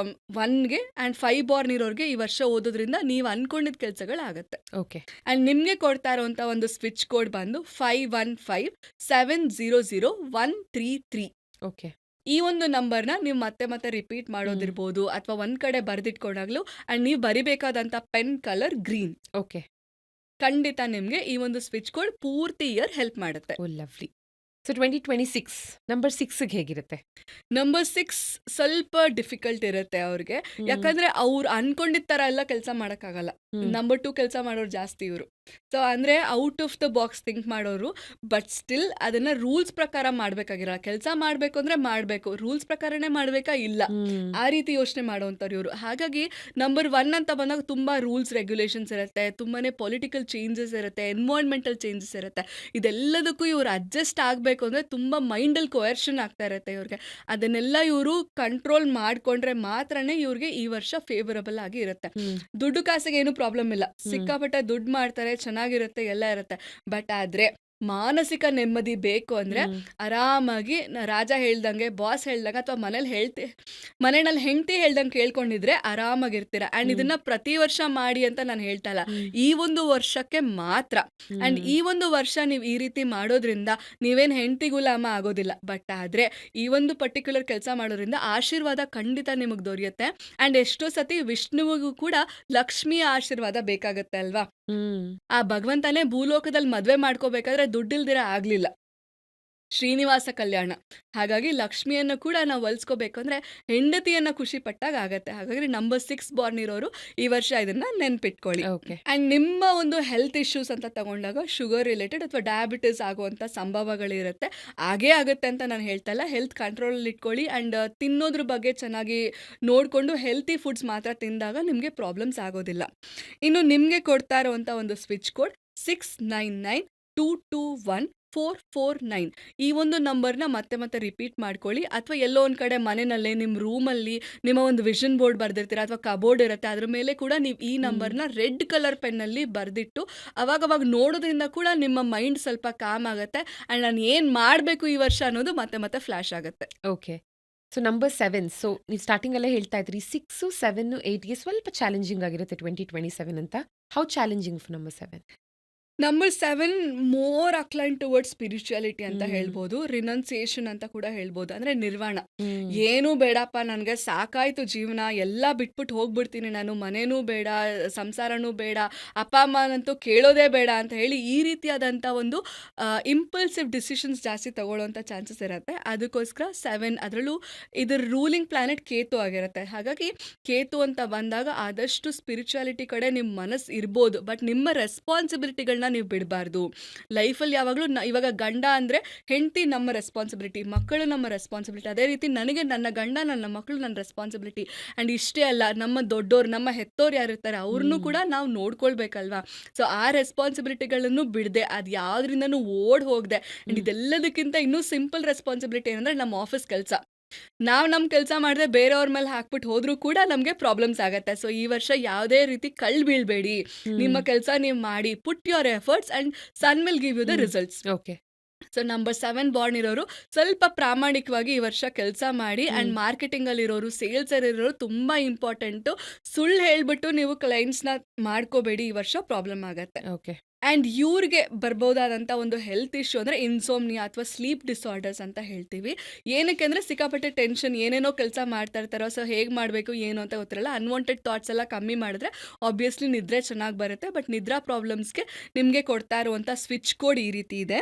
1ಗೆ ಆ್ಯಂಡ್ 5 ಬಾರ್ನ್ ಇರೋರಿಗೆ ಈ ವರ್ಷ ಓದೋದ್ರಿಂದ ನೀವು ಅಂದ್ಕೊಂಡಿದ್ದ ಕೆಲಸಗಳಾಗತ್ತೆ. ಓಕೆ. ಆ್ಯಂಡ್ ನಿಮಗೆ ಕೊಡ್ತಾ ಇರೋವಂಥ ಒಂದು ಸ್ವಿಚ್ ಕೋಡ್ ಬಂದು 5157000133. ಓಕೆ. ಈ ಒಂದು ನಂಬರ್ನ ನೀವು ಮತ್ತೆ ಮತ್ತೆ ರಿಪೀಟ್ ಮಾಡೋದಿರ್ಬೋದು, ಅಥವಾ ಒಂದು ಕಡೆ ಬರೆದಿಟ್ಕೊಂಡಾಗ್ಲೂ, ಆ್ಯಂಡ್ ನೀವು ಬರಿಬೇಕಾದಂಥ ಪೆನ್ ಕಲರ್ ಗ್ರೀನ್. ಓಕೆ. ಖಂಡಿತ ನಿಮಗೆ ಈ ಒಂದು ಸ್ವಿಚ್ ಕೋಡ್ ಪೂರ್ತಿ ಇಯರ್ ಹೆಲ್ಪ್ ಮಾಡುತ್ತೆ. ಓ ಲವ್ಲಿ. ಸೊ 2026 ನಂಬರ್ 6ಗೆ ಹೇಗಿರುತ್ತೆ? ನಂಬರ್ 6 ಸ್ವಲ್ಪ ಡಿಫಿಕಲ್ಟ್ ಇರುತ್ತೆ ಅವ್ರಿಗೆ. ಯಾಕಂದ್ರೆ ಅವ್ರು ಅನ್ಕೊಂಡಿದ್ದ ಥರ ಎಲ್ಲ ಕೆಲಸ ಮಾಡೋಕ್ಕಾಗಲ್ಲ. ನಂಬರ್ 2 ಕೆಲಸ ಮಾಡೋರು ಜಾಸ್ತಿ ಇವರು. ಸೊ ಅಂದರೆ out of the box think ಮಾಡೋರು. ಬಟ್ ಸ್ಟಿಲ್ ಅದನ್ನು ರೂಲ್ಸ್ ಪ್ರಕಾರ ಮಾಡಬೇಕಾಗಿರಲ್ಲ. ಕೆಲಸ ಮಾಡಬೇಕು ಅಂದರೆ ಮಾಡಬೇಕು, ರೂಲ್ಸ್ ಪ್ರಕಾರನೇ ಮಾಡಬೇಕಾ ಇಲ್ಲ, ಆ ರೀತಿ ಯೋಚನೆ ಮಾಡೋವಂಥವ್ರು ಇವರು. ಹಾಗಾಗಿ ನಂಬರ್ 1 ಅಂತ ಬಂದಾಗ ತುಂಬ ರೂಲ್ಸ್ ರೆಗ್ಯುಲೇಷನ್ಸ್ ಇರುತ್ತೆ, ತುಂಬಾ ಪೊಲಿಟಿಕಲ್ ಚೇಂಜಸ್ ಇರುತ್ತೆ, ಎನ್ವೈರ್ಮೆಂಟಲ್ ಚೇಂಜಸ್ ಇರುತ್ತೆ. ಇದೆಲ್ಲದಕ್ಕೂ ಇವ್ರು ಅಡ್ಜಸ್ಟ್ ಆಗಬೇಕು ಅಂದರೆ ತುಂಬ ಮೈಂಡಲ್ಲಿ ಕೊಯರ್ಷನ್ ಆಗ್ತಾ ಇರುತ್ತೆ ಇವ್ರಿಗೆ. ಅದನ್ನೆಲ್ಲ ಇವರು ಕಂಟ್ರೋಲ್ ಮಾಡಿಕೊಂಡ್ರೆ ಮಾತ್ರನೇ ಇವ್ರಿಗೆ ಈ ವರ್ಷ ಫೇವರಬಲ್ ಆಗಿ ಇರುತ್ತೆ. ದುಡ್ಡು ಕಾಸಿಗೆ ಏನು ಪ್ರಾಬ್ಲಮ್ ಇಲ್ಲ, ಸಿಕ್ಕಾಪಟ್ಟೆ ದುಡ್ಡು ಮಾಡ್ತಾರೆ, ಚೆನ್ನಾಗಿರುತ್ತೆ, ಎಲ್ಲ ಇರುತ್ತೆ. ಬಟ್ ಆದರೆ ಮಾನಸಿಕ ನೆಮ್ಮದಿ ಬೇಕು ಅಂದರೆ ಆರಾಮಾಗಿ ರಾಜ ಹೇಳ್ದಂಗೆ, ಬಾಸ್ ಹೇಳ್ದಂಗೆ, ಅಥವಾ ಮನೆಯಲ್ಲಿ ಹೆಂಡತಿ ಹೇಳ್ದಂಗೆ ಕೇಳ್ಕೊಂಡಿದ್ರೆ ಆರಾಮಾಗಿರ್ತೀರ. ಆ್ಯಂಡ್ ಇದನ್ನ ಪ್ರತಿ ವರ್ಷ ಮಾಡಿ ಅಂತ ನಾನು ಹೇಳ್ತಾ ಇಲ್ಲ, ಈ ಒಂದು ವರ್ಷಕ್ಕೆ ಮಾತ್ರ. ಆ್ಯಂಡ್ ಈ ಒಂದು ವರ್ಷ ನೀವು ಈ ರೀತಿ ಮಾಡೋದ್ರಿಂದ ನೀವೇನು ಹೆಂಡತಿ ಗುಲಾಮ ಆಗೋದಿಲ್ಲ. ಬಟ್ ಆದರೆ ಈ ಒಂದು ಪರ್ಟಿಕ್ಯುಲರ್ ಕೆಲಸ ಮಾಡೋದ್ರಿಂದ ಆಶೀರ್ವಾದ ಖಂಡಿತ ನಿಮಗೆ ದೊರೆಯುತ್ತೆ. ಆ್ಯಂಡ್ ಎಷ್ಟೋ ಸತಿ ವಿಷ್ಣುವಿಗೂ ಕೂಡ ಲಕ್ಷ್ಮಿಯ ಆಶೀರ್ವಾದ ಬೇಕಾಗತ್ತೆ ಅಲ್ವಾ. ಆ ಭಗವಂತನೇ ಭೂಲೋಕದಲ್ಲಿ ಮದುವೆ ಮಾಡ್ಕೋಬೇಕಾದ್ರೆ ದುಡ್ಡಿಲ್ದಿರ ಆಗಲಿಲ್ಲ, ಶ್ರೀನಿವಾಸ ಕಲ್ಯಾಣ. ಹಾಗಾಗಿ ಲಕ್ಷ್ಮಿಯನ್ನು ಕೂಡ ನಾವು ಒಲಿಸ್ಕೋಬೇಕಂದ್ರೆ ಹೆಂಡತಿಯನ್ನು ಖುಷಿ ಪಟ್ಟಾಗ ಆಗತ್ತೆ. ಹಾಗಾಗಿ ನಂಬರ್ 6 ಬಾರ್ನ್ ಇರೋರು ಈ ವರ್ಷ ಇದನ್ನು ನೆನ್ಪಿಟ್ಕೊಳ್ಳಿ. ಓಕೆ. ಆ್ಯಂಡ್ ನಿಮ್ಮ ಒಂದು ಹೆಲ್ತ್ ಇಶ್ಯೂಸ್ ಅಂತ ತಗೊಂಡಾಗ ಶುಗರ್ ರಿಲೇಟೆಡ್ ಅಥವಾ ಡಯಾಬಿಟಿಸ್ ಆಗುವಂಥ ಸಂಭವಗಳಿರುತ್ತೆ. ಆಗೇ ಆಗುತ್ತೆ ಅಂತ ನಾನು ಹೇಳ್ತಾ ಇಲ್ಲ. ಹೆಲ್ತ್ ಕಂಟ್ರೋಲಲ್ಲಿ ಇಟ್ಕೊಳ್ಳಿ. ಆ್ಯಂಡ್ ತಿನ್ನೋದ್ರ ಬಗ್ಗೆ ಚೆನ್ನಾಗಿ ನೋಡಿಕೊಂಡು ಹೆಲ್ತಿ ಫುಡ್ಸ್ ಮಾತ್ರ ತಿಂದಾಗ ನಿಮಗೆ ಪ್ರಾಬ್ಲಮ್ಸ್ ಆಗೋದಿಲ್ಲ. ಇನ್ನು ನಿಮಗೆ ಕೊಡ್ತಾ ಇರೋವಂಥ ಒಂದು ಸ್ವಿಚ್ ಕೋಡ್ 6992214449. ಈ ಒಂದು ನಂಬರ್ನ ಮತ್ತೆ ಮತ್ತೆ ರಿಪೀಟ್ ಮಾಡ್ಕೊಳ್ಳಿ. ಅಥವಾ ಎಲ್ಲೋ ಒಂದು ಕಡೆ ಮನೆಯಲ್ಲೇ ನಿಮ್ಮ ರೂಮಲ್ಲಿ ನಿಮ್ಮ ಒಂದು ವಿಷನ್ ಬೋರ್ಡ್ ಬರೆದಿರ್ತೀರ, ಅಥವಾ ಕಬೋರ್ಡ್ ಇರುತ್ತೆ, ಅದ್ರ ಮೇಲೆ ಕೂಡ ನೀವು ಈ ನಂಬರ್ನ ರೆಡ್ ಕಲರ್ ಪೆನ್ನಲ್ಲಿ ಬರೆದಿಟ್ಟು ಅವಾಗವಾಗ ನೋಡೋದ್ರಿಂದ ಕೂಡ ನಿಮ್ಮ ಮೈಂಡ್ ಸ್ವಲ್ಪ ಕಾಮ್ ಆಗುತ್ತೆ. ಆ್ಯಂಡ್ ನಾನು ಏನು ಮಾಡಬೇಕು ಈ ವರ್ಷ ಅನ್ನೋದು ಮತ್ತೆ ಮತ್ತೆ ಫ್ಲ್ಯಾಶ್ ಆಗುತ್ತೆ. ಓಕೆ. So number 7. ಸೊ ನೀವು ಸ್ಟಾರ್ಟಿಂಗಲ್ಲೇ ಹೇಳ್ತಾ ಇದ್ರಿ 6, 7, 8ಗೆ ಸ್ವಲ್ಪ ಚಾಲೆಂಜಿಂಗ್ ಆಗಿರುತ್ತೆ 2027 ಅಂತ. How challenging for number 7? Number 7 more incline towards spirituality ಅಂತ ಹೇಳ್ಬೋದು, ರಿನೌನ್ಸಿಯೇಷನ್ ಅಂತ ಕೂಡ ಹೇಳ್ಬೋದು. ಅಂದರೆ ನಿರ್ವಾಣ. ಏನೂ ಬೇಡಪ್ಪ, ನನಗೆ ಸಾಕಾಯಿತು ಜೀವನ, ಎಲ್ಲ ಬಿಟ್ಬಿಟ್ಟು ಹೋಗ್ಬಿಡ್ತೀನಿ ನಾನು, ಮನೇನೂ ಬೇಡ, ಸಂಸಾರನೂ ಬೇಡ, ಅಪ್ಪ ಅಮ್ಮನಂತೂ ಕೇಳೋದೇ ಬೇಡ ಅಂತ ಹೇಳಿ ಈ ರೀತಿಯಾದಂಥ ಒಂದು ಇಂಪಲ್ಸಿವ್ ಡಿಸಿಷನ್ಸ್ ಜಾಸ್ತಿ ತಗೊಳ್ಳೋವಂಥ ಚಾನ್ಸಸ್ ಇರುತ್ತೆ. ಅದಕ್ಕೋಸ್ಕರ 7, ಅದರಲ್ಲೂ ಇದ್ರ ರೂಲಿಂಗ್ ಪ್ಲಾನೆಟ್ ಕೇತು ಆಗಿರುತ್ತೆ. ಹಾಗಾಗಿ ಕೇತು ಅಂತ ಬಂದಾಗ ಆದಷ್ಟು ಸ್ಪಿರಿಚುಯಾಲಿಟಿ ಕಡೆ ನಿಮ್ಮ ಮನಸ್ಸು ಇರ್ಬೋದು, ಬಟ್ ನಿಮ್ಮ ರೆಸ್ಪಾನ್ಸಿಬಿಲಿಟಿಗಳನ್ನ ನೀವು ಬಿಡಬಾರ್ದು ಲೈಫಲ್ಲಿ ಯಾವಾಗಲೂ. ಇವಾಗ ಗಂಡ ಅಂದರೆ ಹೆಂಡತಿ ನಮ್ಮ ರೆಸ್ಪಾನ್ಸಿಬಿಲಿಟಿ, ಮಕ್ಕಳು ನಮ್ಮ ರೆಸ್ಪಾನ್ಸಿಬಿಲಿಟಿ. ಅದೇ ರೀತಿ ನನಗೆ ನನ್ನ ಗಂಡ, ನನ್ನ ಮಕ್ಕಳು ನನ್ನ ರೆಸ್ಪಾನ್ಸಿಬಿಲಿಟಿ. ಆ್ಯಂಡ್ ಇಷ್ಟೇ ಅಲ್ಲ, ನಮ್ಮ ದೊಡ್ಡೋರು, ನಮ್ಮ ಹೆತ್ತೋರು ಯಾರಿರ್ತಾರೆ ಅವ್ರನ್ನೂ ಕೂಡ ನಾವು ನೋಡ್ಕೊಳ್ಬೇಕಲ್ವಾ. ಸೊ ಆ ರೆಸ್ಪಾನ್ಸಿಬಿಲಿಟಿಗಳನ್ನು ಬಿಡದೆ, ಅದು ಯಾವುದರಿಂದನೂ ಓಡ್ ಹೋಗದೆ. ಆ್ಯಂಡ್ ಇದೆಲ್ಲದಕ್ಕಿಂತ ಇನ್ನೂ ಸಿಂಪಲ್ ರೆಸ್ಪಾನ್ಸಿಬಿಲಿಟಿ ಏನಂದರೆ ನಮ್ಮ ಆಫೀಸ್ ಕೆಲಸ. ನಾವು ನಮ್ಮ ಕೆಲಸ ಮಾಡಿದ್ರೆ ಬೇರೆಯವ್ರ ಮೇಲೆ ಹಾಕ್ಬಿಟ್ಟು ಹೋದ್ರೂ ಕೂಡ ನಮಗೆ ಪ್ರಾಬ್ಲಮ್ಸ್ ಆಗುತ್ತೆ. ಸೊ ಈ ವರ್ಷ ಯಾವುದೇ ರೀತಿ ಕಳ್ಳು ಬೀಳಬೇಡಿ, ನಿಮ್ಮ ಕೆಲಸ ನೀವು ಮಾಡಿ, put your efforts and sun will give you the results. Okay. So number 7 born ಇರೋರು ಸ್ವಲ್ಪ ಪ್ರಾಮಾಣಿಕವಾಗಿ ಈ ವರ್ಷ ಕೆಲಸ ಮಾಡಿ ಆ್ಯಂಡ್ ಮಾರ್ಕೆಟಿಂಗಲ್ಲಿರೋರು ಸೇಲ್ಸಲ್ಲಿರೋರು ತುಂಬ ಇಂಪಾರ್ಟೆಂಟು. ಸುಳ್ಳು ಹೇಳ್ಬಿಟ್ಟು ನೀವು ಕ್ಲೈಂಟ್ಸ್ನ ಮಾಡ್ಕೋಬೇಡಿ, ಈ ವರ್ಷ ಪ್ರಾಬ್ಲಮ್ ಆಗತ್ತೆ. ಓಕೆ. ಆ್ಯಂಡ್ ಇವ್ರಿಗೆ ಬರ್ಬೋದಾದಂಥ ಒಂದು ಹೆಲ್ತ್ ಇಶ್ಯೂ ಅಂದರೆ ಇನ್ಸೋಮ್ನಿಯಾ ಅಥವಾ ಸ್ಲೀಪ್ ಡಿಸಾರ್ಡರ್ಸ್ ಅಂತ ಹೇಳ್ತೀವಿ. ಏನಕ್ಕೆ ಅಂದರೆ ಸಿಕ್ಕಾಪಟ್ಟೆ ಟೆನ್ಷನ್, ಏನೇನೋ ಕೆಲಸ ಮಾಡ್ತಾ ಇರ್ತಾರೋ, ಸೊ ಹೇಗೆ ಮಾಡಬೇಕು ಏನು ಅಂತ ಗೊತ್ತಿರಲ್ಲ. ಅನ್ವಾಂಟೆಡ್ ಥಾಟ್ಸ್ ಎಲ್ಲ ಕಮ್ಮಿ ಮಾಡಿದ್ರೆ ಆಬ್ವಿಯಸ್ಲಿ ನಿದ್ರೆ ಚೆನ್ನಾಗಿ ಬರುತ್ತೆ. ಬಟ್ ನಿದ್ರಾ ಪ್ರಾಬ್ಲಮ್ಸ್ಗೆ ನಿಮಗೆ ಕೊಡ್ತಾ ಇರುವಂಥ ಸ್ವಿಚ್ ಕೋಡ್ ಈ ರೀತಿ ಇದೆ: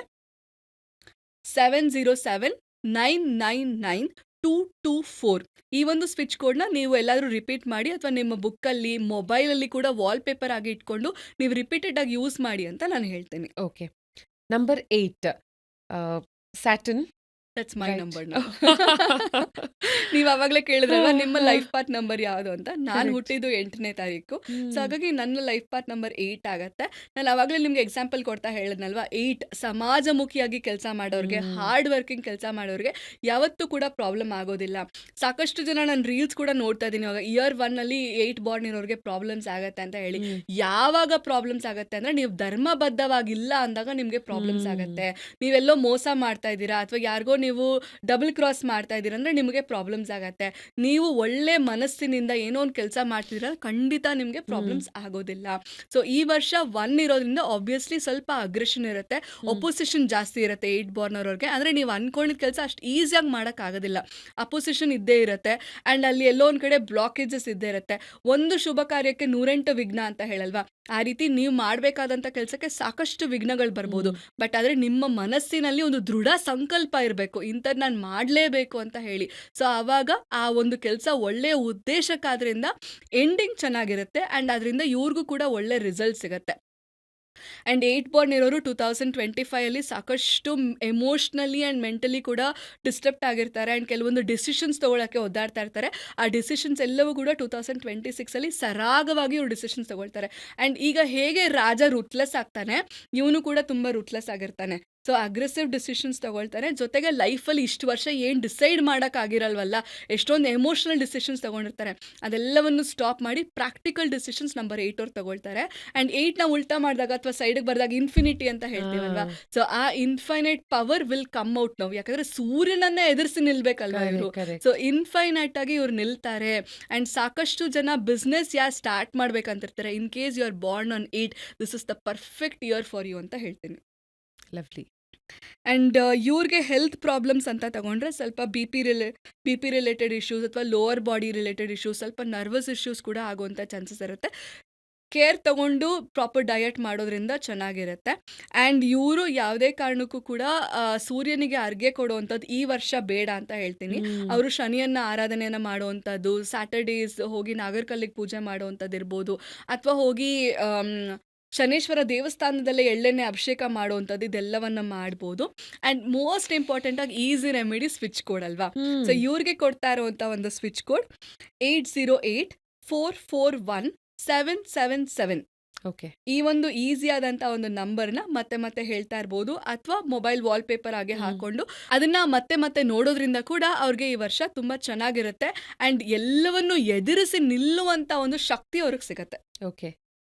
7079992224. ಈ ಒಂದು ಸ್ವಿಚ್ ಕೋಡ್ನ ನೀವು ಎಲ್ಲಾದರೂ ರಿಪೀಟ್ ಮಾಡಿ ಅಥವಾ ನಿಮ್ಮ ಬುಕ್ಕಲ್ಲಿ, ಮೊಬೈಲಲ್ಲಿ ಕೂಡ ವಾಲ್ಪೇಪರ್ ಆಗಿ ಇಟ್ಕೊಂಡು ನೀವು ರಿಪೀಟೆಡ್ ಆಗಿ ಯೂಸ್ ಮಾಡಿ ಅಂತ ನಾನು ಹೇಳ್ತೀನಿ. Okay. Number 8 Saturn. That's my right. Number ನಾವು. ನೀವು ಆವಾಗಲೇ ಕೇಳಿದ್ರಲ್ವ ನಿಮ್ಮ ಲೈಫ್ ಪಾತ್ ನಂಬರ್ ಯಾವುದು ಅಂತ. ನಾನು Correct. ಹುಟ್ಟಿದ್ದು 8ನೇ ತಾರೀಕು. ಸೊ ಹಾಗಾಗಿ ನನ್ನ ಲೈಫ್ ಪಾತ್ ನಂಬರ್ 8 ಆಗತ್ತೆ. ನಾನು ಆವಾಗಲೇ ನಿಮ್ಗೆ ಎಕ್ಸಾಂಪಲ್ ಕೊಡ್ತಾ ಹೇಳಿದ್ನಲ್ವಾ, 8 ಸಮಾಜಮುಖಿಯಾಗಿ ಕೆಲಸ ಮಾಡೋರಿಗೆ, ಹಾರ್ಡ್ ವರ್ಕಿಂಗ್ ಕೆಲಸ ಮಾಡೋರಿಗೆ ಯಾವತ್ತೂ ಕೂಡ ಪ್ರಾಬ್ಲಮ್ ಆಗೋದಿಲ್ಲ. ಸಾಕಷ್ಟು ಜನ ನಾನು ರೀಲ್ಸ್ ಕೂಡ ನೋಡ್ತಾ ಇದ್ದೀನಿ ಇವಾಗ, ಇಯರ್ 1ನಲ್ಲಿ 8 ಬಾರ್ನ್ ಇರೋರಿಗೆ ಪ್ರಾಬ್ಲಮ್ಸ್ ಆಗತ್ತೆ ಅಂತ ಹೇಳಿ. ಯಾವಾಗ ಪ್ರಾಬ್ಲಮ್ಸ್ ಆಗತ್ತೆ ಅಂದರೆ ನೀವು ಧರ್ಮಬದ್ಧವಾಗಿಲ್ಲ ಅಂದಾಗ ನಿಮಗೆ ಪ್ರಾಬ್ಲಮ್ಸ್ ಆಗತ್ತೆ. ನೀವೆಲ್ಲೋ ಮೋಸ ಮಾಡ್ತಾ ಇದ್ದೀರಾ ಅಥವಾ ಯಾರಿಗೋ ನೀವು ಡಬಲ್ ಕ್ರಾಸ್ ಮಾಡ್ತಾ ಇದ್ದೀರಾ ಅಂದರೆ ನಿಮಗೆ ಪ್ರಾಬ್ಲಮ್ಸ್ ಆಗತ್ತೆ. ನೀವು ಒಳ್ಳೆ ಮನಸ್ಸಿನಿಂದ ಏನೋ ಒಂದು ಕೆಲಸ ಮಾಡ್ತಿದ್ದೀರಾ, ಖಂಡಿತ ನಿಮಗೆ ಪ್ರಾಬ್ಲಮ್ಸ್ ಆಗೋದಿಲ್ಲ. ಸೊ ಈ ವರ್ಷ 1 ಇರೋದ್ರಿಂದ ಆಬ್ವಿಯಸ್ಲಿ ಸ್ವಲ್ಪ ಅಗ್ರೆಷನ್ ಇರುತ್ತೆ, ಒಪೋಸಿಷನ್ ಜಾಸ್ತಿ ಇರುತ್ತೆ 8 ಬಾರ್ನ್ ಅವ್ರಿಗೆ. ಅಂದರೆ ನೀವು ಅನ್ಕೊಂಡಿದ್ದ ಕೆಲಸ ಅಷ್ಟು ಈಸಿಯಾಗಿ ಮಾಡೋಕ್ಕಾಗೋದಿಲ್ಲ, ಅಪೋಸಿಷನ್ ಇದ್ದೇ ಇರುತ್ತೆ. ಆ್ಯಂಡ್ ಅಲ್ಲಿ ಎಲ್ಲೋ ಒಂದು ಕಡೆ ಬ್ಲಾಕೇಜಸ್ ಇದ್ದೇ ಇರುತ್ತೆ. ಒಂದು ಶುಭ ಕಾರ್ಯಕ್ಕೆ 108 ವಿಘ್ನ ಅಂತ ಹೇಳಲ್ವಾ, ಆ ರೀತಿ ನೀವು ಮಾಡಬೇಕಾದಂಥ ಕೆಲಸಕ್ಕೆ ಸಾಕಷ್ಟು ವಿಘ್ನಗಳು ಬರ್ಬೋದು. ಬಟ್ ಆದರೆ ನಿಮ್ಮ ಮನಸ್ಸಿನಲ್ಲಿ ಒಂದು ದೃಢ ಸಂಕಲ್ಪ ಇರಬೇಕು, ಇಂಥದ್ದು ನಾನು ಮಾಡಲೇಬೇಕು ಅಂತ ಹೇಳಿ. ಸೊ ಆವಾಗ ಆ ಒಂದು ಕೆಲಸ ಒಳ್ಳೆಯ ಉದ್ದೇಶಕ್ಕಾದ್ರಿಂದ ಎಂಡಿಂಗ್ ಚೆನ್ನಾಗಿರುತ್ತೆ ಆ್ಯಂಡ್ ಅದರಿಂದ ಇವ್ರಿಗೂ ಕೂಡ ಒಳ್ಳೆ ರಿಸಲ್ಟ್ ಸಿಗುತ್ತೆ. ಆ್ಯಂಡ್ 8 ಬಾರ್ನ್ ಇರೋರು 2025ಅಲ್ಲಿ ಸಾಕಷ್ಟು ಎಮೋಷ್ನಲಿ ಆ್ಯಂಡ್ ಮೆಂಟಲಿ ಕೂಡ ಡಿಸ್ಟರ್ಬ್ ಆಗಿರ್ತಾರೆ ಆ್ಯಂಡ್ ಕೆಲವೊಂದು ಡಿಸಿಷನ್ಸ್ ತೊಗೊಳಕ್ಕೆ ಒದ್ದಾಡ್ತಾ ಇರ್ತಾರೆ. ಆ ಡಿಸಿಷನ್ಸ್ ಎಲ್ಲವೂ ಕೂಡ 2026ಅಲ್ಲಿ ಸರಾಗವಾಗಿ ಇವ್ರು ಡಿಸಿಷನ್ಸ್ ತೊಗೊಳ್ತಾರೆ. ಆ್ಯಂಡ್ ಈಗ ಹೇಗೆ ರಾಜ ರೂತ್ಲೆಸ್ ಆಗ್ತಾನೆ, ಇವನು ಕೂಡ ತುಂಬ ರೂತ್ಲೆಸ್ ಆಗಿರ್ತಾನೆ. ಸೊ ಅಗ್ರೆಸಿವ್ ಡಿಸಿಷನ್ಸ್ ತೊಗೊಳ್ತಾರೆ. ಜೊತೆಗೆ ಲೈಫಲ್ಲಿ ಇಷ್ಟು ವರ್ಷ ಏನು ಡಿಸೈಡ್ ಮಾಡೋಕ್ಕಾಗಿರಲ್ವಲ್ಲ, ಎಷ್ಟೊಂದು ಎಮೋಷ್ನಲ್ ಡಿಸಿಷನ್ಸ್ ತೊಗೊಂಡಿರ್ತಾರೆ, ಅದೆಲ್ಲವನ್ನು ಸ್ಟಾಪ್ ಮಾಡಿ ಪ್ರಾಕ್ಟಿಕಲ್ ಡಿಸಿಷನ್ಸ್ ನಂಬರ್ 8 ಅವ್ರು ತೊಗೊಳ್ತಾರೆ. ಆ್ಯಂಡ್ 8ನ ಉಲ್ಟಾ ಮಾಡಿದಾಗ ಅಥವಾ ಸೈಡಿಗೆ ಬರೆದಾಗ ಇನ್ಫಿನಿಟಿ ಅಂತ ಹೇಳ್ತೀವಲ್ವಾ, ಸೊ ಆ infinite power will come out ನಾವು. ಯಾಕಂದರೆ ಸೂರ್ಯನನ್ನೇ ಎದುರಿಸಿ ನಿಲ್ಬೇಕಲ್ವಾ ಇವರು. ಸೊ ಇನ್ಫೈನೈಟ್ ಆಗಿ ಇವ್ರು ನಿಲ್ತಾರೆ. ಆ್ಯಂಡ್ ಸಾಕಷ್ಟು ಜನ ಬಿಸ್ನೆಸ್ ಯಾರು ಸ್ಟಾರ್ಟ್ ಮಾಡ್ಬೇಕಂತಿರ್ತಾರೆ. In case you are born on 8, this is the perfect year for you ಅಂತ ಹೇಳ್ತೀನಿ. ಲವ್ಲಿ. ಆ್ಯಂಡ್ ಇವ್ರಿಗೆ ಹೆಲ್ತ್ ಪ್ರಾಬ್ಲಮ್ಸ್ ಅಂತ ತಗೊಂಡ್ರೆ ಸ್ವಲ್ಪ ಬಿ ಪಿ ರಿಲೇಟೆಡ್ ಇಶ್ಯೂಸ್ ಅಥವಾ ಲೋವರ್ ಬಾಡಿ ರಿಲೇಟೆಡ್ ಇಶ್ಯೂಸ್, ಸ್ವಲ್ಪ ನರ್ವಸ್ ಇಶ್ಯೂಸ್ ಕೂಡ ಆಗುವಂಥ ಚಾನ್ಸಸ್ ಇರುತ್ತೆ. ಕೇರ್ ತಗೊಂಡು ಪ್ರಾಪರ್ ಡಯಟ್ ಮಾಡೋದ್ರಿಂದ ಚೆನ್ನಾಗಿರುತ್ತೆ. ಆ್ಯಂಡ್ ಇವರು ಯಾವುದೇ ಕಾರಣಕ್ಕೂ ಕೂಡ ಸೂರ್ಯನಿಗೆ ಅರ್ಘ್ಯ ಕೊಡುವಂಥದ್ದು ಈ ವರ್ಷ ಬೇಡ ಅಂತ ಹೇಳ್ತೀನಿ. ಅವರು ಶನಿಯನ್ನು ಆರಾಧನೆಯನ್ನು ಮಾಡುವಂಥದ್ದು, ಸ್ಯಾಟರ್ಡೇಸ್ ಹೋಗಿ ನಾಗರಕಲ್ಲಿಗೆ ಪೂಜೆ ಮಾಡುವಂಥದ್ದು ಇರ್ಬೋದು, ಅಥವಾ ಹೋಗಿ ಶನೇಶ್ವರ ದೇವಸ್ಥಾನದಲ್ಲೇ ಎಳ್ಳೆಣ್ಣೆ ಅಭಿಷೇಕ ಮಾಡುವಂಥದ್ದು, ಇದೆಲ್ಲವನ್ನ ಮಾಡ್ಬೋದು. ಆ್ಯಂಡ್ ಮೋಸ್ಟ್ ಇಂಪಾರ್ಟೆಂಟ್ ಆಗಿ ಈಸಿ ರೆಮಿಡಿ ಸ್ವಿಚ್ ಕೋಡ್ ಅಲ್ವಾ. ಸೊ ಇವ್ರಿಗೆ ಕೊಡ್ತಾ ಇರುವಂಥ ಒಂದು ಸ್ವಿಚ್ ಕೋಡ್ 8084417777. ಓಕೆ. ಈ ಒಂದು ಈಸಿ ಆದಂಥ ಒಂದು ನಂಬರ್ನ ಮತ್ತೆ ಮತ್ತೆ ಹೇಳ್ತಾ ಇರ್ಬೋದು, ಅಥವಾ ಮೊಬೈಲ್ ವಾಲ್ಪೇಪರ್ ಆಗಿ ಹಾಕೊಂಡು ಅದನ್ನ ಮತ್ತೆ ಮತ್ತೆ ನೋಡೋದ್ರಿಂದ ಕೂಡ ಅವ್ರಿಗೆ ಈ ವರ್ಷ ತುಂಬ ಚೆನ್ನಾಗಿರುತ್ತೆ. ಆ್ಯಂಡ್ ಎಲ್ಲವನ್ನು ಎದುರಿಸಿ ನಿಲ್ಲುವಂಥ ಒಂದು ಶಕ್ತಿ ಅವ್ರಿಗೆ ಸಿಗತ್ತೆ. Okay.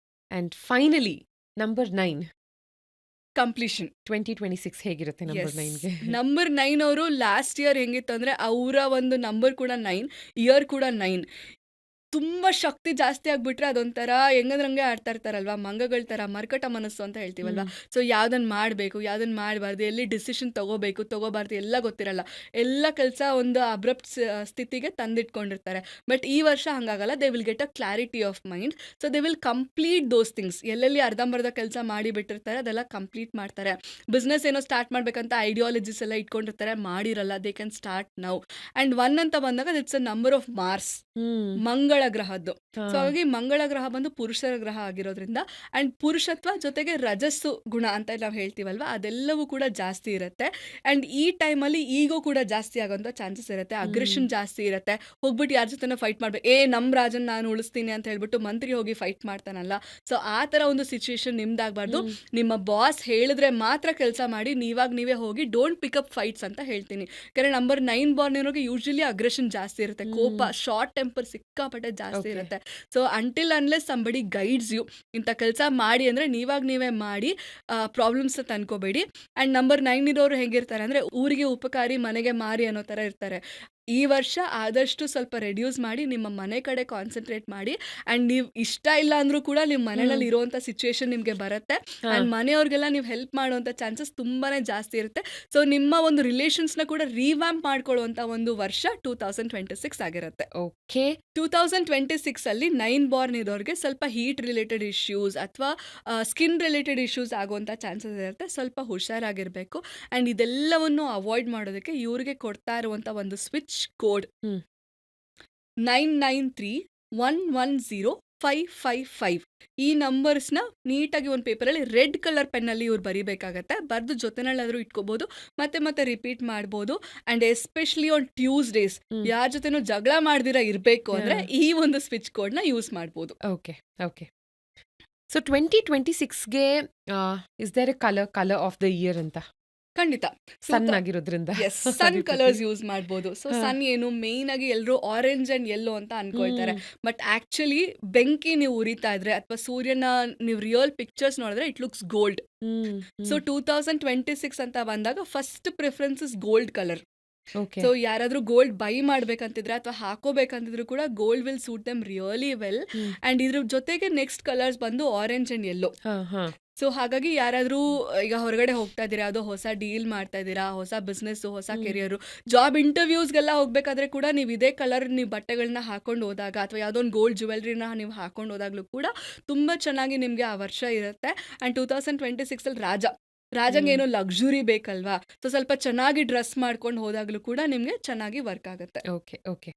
And finally number 9 completion. 2026 ಹೇಗಿರುತ್ತೆ ನಂಬರ್ 9ಗೆ? ನಂಬರ್ 9 ಅವರು ಲಾಸ್ಟ್ ಇಯರ್ ಹೆಂಗಿತ್ತು ಅಂದರೆ ಅವರ ಒಂದು ನಂಬರ್ ಕೂಡ 9, ಇಯರ್ ಕೂಡ 9. ತುಂಬ ಶಕ್ತಿ ಜಾಸ್ತಿ ಆಗಿಬಿಟ್ರೆ ಅದೊಂಥರ ಹೆಂಗಂದ್ರಂಗೆ ಆಡ್ತಾ ಇರ್ತಾರಲ್ವ, ಮಂಗಗಳ ಥರ ಮರ್ಕಟ ಮನಸ್ಸು ಅಂತ ಹೇಳ್ತೀವಲ್ವ. ಸೊ ಯಾವುದನ್ನು ಮಾಡಬೇಕು, ಯಾವುದನ್ನು ಮಾಡಬಾರ್ದು, ಎಲ್ಲಿ ಡಿಸಿಷನ್ ತೊಗೋಬಾರ್ದು ಎಲ್ಲ ಗೊತ್ತಿರಲ್ಲ. ಎಲ್ಲ ಕೆಲಸ ಒಂದು ಅಬ್ರಪ್ಟ್ ಸ್ಥಿತಿಗೆ ತಂದಿಟ್ಕೊಂಡಿರ್ತಾರೆ. ಬಟ್ ಈ ವರ್ಷ ಹಾಗಾಗಲ್ಲ. They will get a clarity of mind. So they will complete those things. ಎಲ್ಲೆಲ್ಲಿ ಅರ್ಧಂಬರ್ಧ ಕೆಲಸ ಮಾಡಿಬಿಟ್ಟಿರ್ತಾರೆ ಅದೆಲ್ಲ ಕಂಪ್ಲೀಟ್ ಮಾಡ್ತಾರೆ. ಬಿಸ್ನೆಸ್ ಏನೋ ಸ್ಟಾರ್ಟ್ ಮಾಡಬೇಕಂತ ಐಡಿಯಾಲಜೀಸ್ ಎಲ್ಲ ಇಟ್ಕೊಂಡಿರ್ತಾರೆ, ಮಾಡಿರಲ್ಲ. They can start now. And 1 ಅಂತ ಬಂದಾಗ it's a number of Mars, ಮಂಗಳ ಗ್ರಹದ್ದು. ಸೊ ಹಾಗಾಗಿ ಮಂಗಳ ಗ್ರಹ ಬಂದು ಪುರುಷರ ಗ್ರಹ ಆಗಿರೋದ್ರಿಂದ ಆ್ಯಂಡ್ ಪುರುಷತ್ವ ಜೊತೆಗೆ ರಜಸ್ಸು ಗುಣ ಅಂತ ನಾವು ಹೇಳ್ತೀವಲ್ವ, ಅದೆಲ್ಲವೂ ಕೂಡ ಜಾಸ್ತಿ ಇರುತ್ತೆ. ಆ್ಯಂಡ್ ಈ ಟೈಮಲ್ಲಿ ಈಗೋ ಕೂಡ ಜಾಸ್ತಿ ಆಗೋಂಥ ಚಾನ್ಸಸ್ ಇರುತ್ತೆ. ಅಗ್ರೆಷನ್ ಜಾಸ್ತಿ ಇರುತ್ತೆ. ಹೋಗ್ಬಿಟ್ಟು ಯಾರ ಜೊತೆ ಫೈಟ್ ಮಾಡಬೇಕು, ನಮ್ಮ ರಾಜನ್ ನಾನು ಉಳಿಸ್ತೀನಿ ಅಂತ ಹೇಳ್ಬಿಟ್ಟು ಮಂತ್ರಿ ಹೋಗಿ ಫೈಟ್ ಮಾಡ್ತಾನಲ್ಲ. ಸೊ ಆ ಥರ ಒಂದು ಸಿಚುವೇಶನ್ ನಿಮ್ದಾಗಬಾರ್ದು. ನಿಮ್ಮ ಬಾಸ್ ಹೇಳಿದ್ರೆ ಮಾತ್ರ ಕೆಲಸ ಮಾಡಿ, ನೀವೇ ಹೋಗಿ ಡೋಂಟ್ ಪಿಕಪ್ ಫೈಟ್ಸ್ ಅಂತ ಹೇಳ್ತೀನಿ. ಯಾಕಂದರೆ ನಂಬರ್ 9 ಬಾರ್ನ್ ಇರೋರಿಗೆ ಯೂಶಲಿ ಅಗ್ರೆಷನ್ ಜಾಸ್ತಿ ಇರುತ್ತೆ, ಕೋಪ, ಶಾರ್ಟ್ ಟೆಂಪರ್ ಸಿಕ್ಕಾಪಟ್ಟೆ ಪರ್ಸೆಂಟೇಜ್ ಜಾಸ್ತಿ ಓಕೆ. ಇರುತ್ತೆ. So until unless somebody guides you ಇಂಥ ಕೆಲಸ ಮಾಡಿ ಅಂದರೆ ನೀವೇ ಮಾಡಿ ಪ್ರಾಬ್ಲಮ್ಸ್ನ ತಂದ್ಕೋಬೇಡಿ. ಆ್ಯಂಡ್ ನಂಬರ್ 9 ಇರೋರು ಹೇಗಿರ್ತಾರೆ ಅಂದರೆ ಊರಿಗೆ ಉಪಕಾರಿ ಮನೆಗೆ ಮಾರಿ ಅನ್ನೋ ಥರ ಇರ್ತಾರೆ. ಈ ವರ್ಷ ಆದಷ್ಟು ಸ್ವಲ್ಪ ರೆಡ್ಯೂಸ್ ಮಾಡಿ ನಿಮ್ಮ ಮನೆ ಕಡೆ ಕಾನ್ಸಂಟ್ರೇಟ್ ಮಾಡಿ. ಆ್ಯಂಡ್ ನೀವು ಇಷ್ಟ ಇಲ್ಲ ಅಂದರೂ ಕೂಡ ನಿಮ್ಮ ಮನೆಯಲ್ಲಿ ಇರೋವಂಥ ಸಿಚುವೇಶನ್ ನಿಮಗೆ ಬರುತ್ತೆ. ಹಾ. ಆ್ಯಂಡ್ ಮನೆಯವ್ರಿಗೆಲ್ಲ ನೀವು ಹೆಲ್ಪ್ ಮಾಡುವಂಥ ಚಾನ್ಸಸ್ ತುಂಬಾ ಜಾಸ್ತಿ ಇರುತ್ತೆ. ಸೊ ನಿಮ್ಮ ಒಂದು ರಿಲೇಷನ್ಸ್ನ ಕೂಡ ರಿವ್ಯಾಂಪ್ ಮಾಡ್ಕೊಳ್ಳುವಂಥ ಒಂದು ವರ್ಷ 2026 ಆಗಿರುತ್ತೆ. ಓಕೆ. 2026ಅಲ್ಲಿ 9 ಬಾರ್ನ್ ಇರೋರಿಗೆ ಸ್ವಲ್ಪ ಹೀಟ್ ರಿಲೇಟೆಡ್ ಇಶ್ಯೂಸ್ ಅಥವಾ ಸ್ಕಿನ್ ರಿಲೇಟೆಡ್ ಇಶ್ಯೂಸ್ ಆಗುವಂಥ ಚಾನ್ಸಸ್ ಇರುತ್ತೆ. ಸ್ವಲ್ಪ ಹುಷಾರಾಗಿರಬೇಕು. ಆ್ಯಂಡ್ ಇದೆಲ್ಲವನ್ನು ಅವಾಯ್ಡ್ ಮಾಡೋದಕ್ಕೆ ಇವ್ರಿಗೆ ಕೊಡ್ತಾ ಇರುವಂಥ ಒಂದು ಸ್ವಿಚ್ ಕೋಡ್ ಹ್ಮ್. 9131105555. ಈ ನಂಬರ್ಸ್ನ ನೀಟಾಗಿ ಒಂದು ಪೇಪರಲ್ಲಿ ರೆಡ್ ಕಲರ್ ಪೆನ್ನಲ್ಲಿ ಇವ್ರು ಬರಿಬೇಕಾಗತ್ತೆ. ಬರೆದು ಜೊತೆನಲ್ಲಾದರೂ ಇಟ್ಕೋಬೋದು, ಮತ್ತೆ ರಿಪೀಟ್ ಮಾಡ್ಬೋದು. ಆ್ಯಂಡ್ ಎಸ್ಪೆಷಲಿ ಆನ್ ಟ್ಯೂಸ್ಡೇಸ್ ಹ್ಮ್. ಯಾರ ಜೊತೆನೂ ಜಗಳ ಮಾಡ್ದಿರ ಇರಬೇಕು ಅಂದರೆ ಹಾ. ಈ ಒಂದು ಸ್ವಿಚ್ ಕೋಡ್ನ ಯೂಸ್ ಮಾಡ್ಬೋದು. ಓಕೆ. ಓಕೆ. ಸೊ 2026ಗೆ is there a colour of the year ಅಂತ? ಖಂಡಿತ. ಸನ್ ಆಗಿರೋದ್ರಿಂದ. ಎಸ್, ಸನ್ ಅದ್ರ ಕಲರ್ಸ್ ಪ್ರತಿ- ಯೂಸ್ ಮಾಡ್ಬೋದು. ಸೊ ಹಾ. ಸನ್ ಏನು ಮೇಯ್ನ್ ಆಗಿ ಎಲ್ಲರೂ ಆರೆಂಜ್ ಅಂಡ್ ಯೆಲ್ಲೋ ಅಂತ ಅನ್ಕೊಳ್ತಾರೆ. ಹ್ಮ್. ಬಟ್ ಆಕ್ಚುಲಿ ಬೆಂಕಿ ನೀವು ಉರಿತಾ ಇದ್ರೆ ಅಥವಾ ಸೂರ್ಯನ ನೀವು ರಿಯಲ್ ಪಿಕ್ಚರ್ಸ್ ನೋಡಿದ್ರೆ it looks gold. Hmm. So 2026 ಅಂತ ಬಂದಾಗ first preference is gold colour. Okay. So ಯಾರಾದ್ರೂ ಗೋಲ್ಡ್ ಬೈ ಮಾಡ್ಬೇಕಂತಿದ್ರೆ ಅಥವಾ ಹಾಕೋಬೇಕಂತಿದ್ರು ಕೂಡ gold will suit them really well. Hmm. And ಇದ್ರ ಜೊತೆಗೆ ನೆಕ್ಸ್ಟ್ ಕಲರ್ಸ್ ಬಂದು ಆರೆಂಜ್ ಅಂಡ್ ಯೆಲ್ಲೋ. ಹಾ, ಹಾ. ಸೊ ಹಾಗಾಗಿ ಯಾರಾದರೂ ಈಗ ಹೊರಗಡೆ ಹೋಗ್ತಾ ಇದ್ದೀರಾ, ಯಾವುದೋ ಹೊಸ ಡೀಲ್ ಮಾಡ್ತಾ ಇದ್ದೀರಾ, ಹೊಸ ಬಿಸ್ನೆಸ್ಸು, ಹೊಸ ಕೆರಿಯರು, ಜಾಬ್ ಇಂಟರ್ವ್ಯೂಸ್ಗೆಲ್ಲ ಹೋಗ್ಬೇಕಾದ್ರೆ ಕೂಡ ನೀವು ಇದೇ ಕಲರ್ ನೀವು ಬಟ್ಟೆಗಳನ್ನ ಹಾಕೊಂಡು ಹೋದಾಗ ಅಥವಾ ಯಾವುದೋ ಒಂದು ಗೋಲ್ಡ್ ಜ್ಯುವೆಲ್ರಿನ ನೀವು ಹಾಕೊಂಡು ಹೋದಾಗಲೂ ಕೂಡ ತುಂಬ ಚೆನ್ನಾಗಿ ನಿಮಗೆ ಆ ವರ್ಷ ಇರುತ್ತೆ. ಆ್ಯಂಡ್ 2026ಅಲ್ಲಿ ರಾಜಂಗೆ ಏನೋ ಲಕ್ಸುರಿ ಬೇಕಲ್ವಾ, ಸೊ ಸ್ವಲ್ಪ ಚೆನ್ನಾಗಿ ಡ್ರೆಸ್ ಮಾಡ್ಕೊಂಡು ಹೋದಾಗಲೂ ಕೂಡ ನಿಮಗೆ ಚೆನ್ನಾಗಿ ವರ್ಕ್ ಆಗುತ್ತೆ. ಓಕೆ. ಓಕೆ.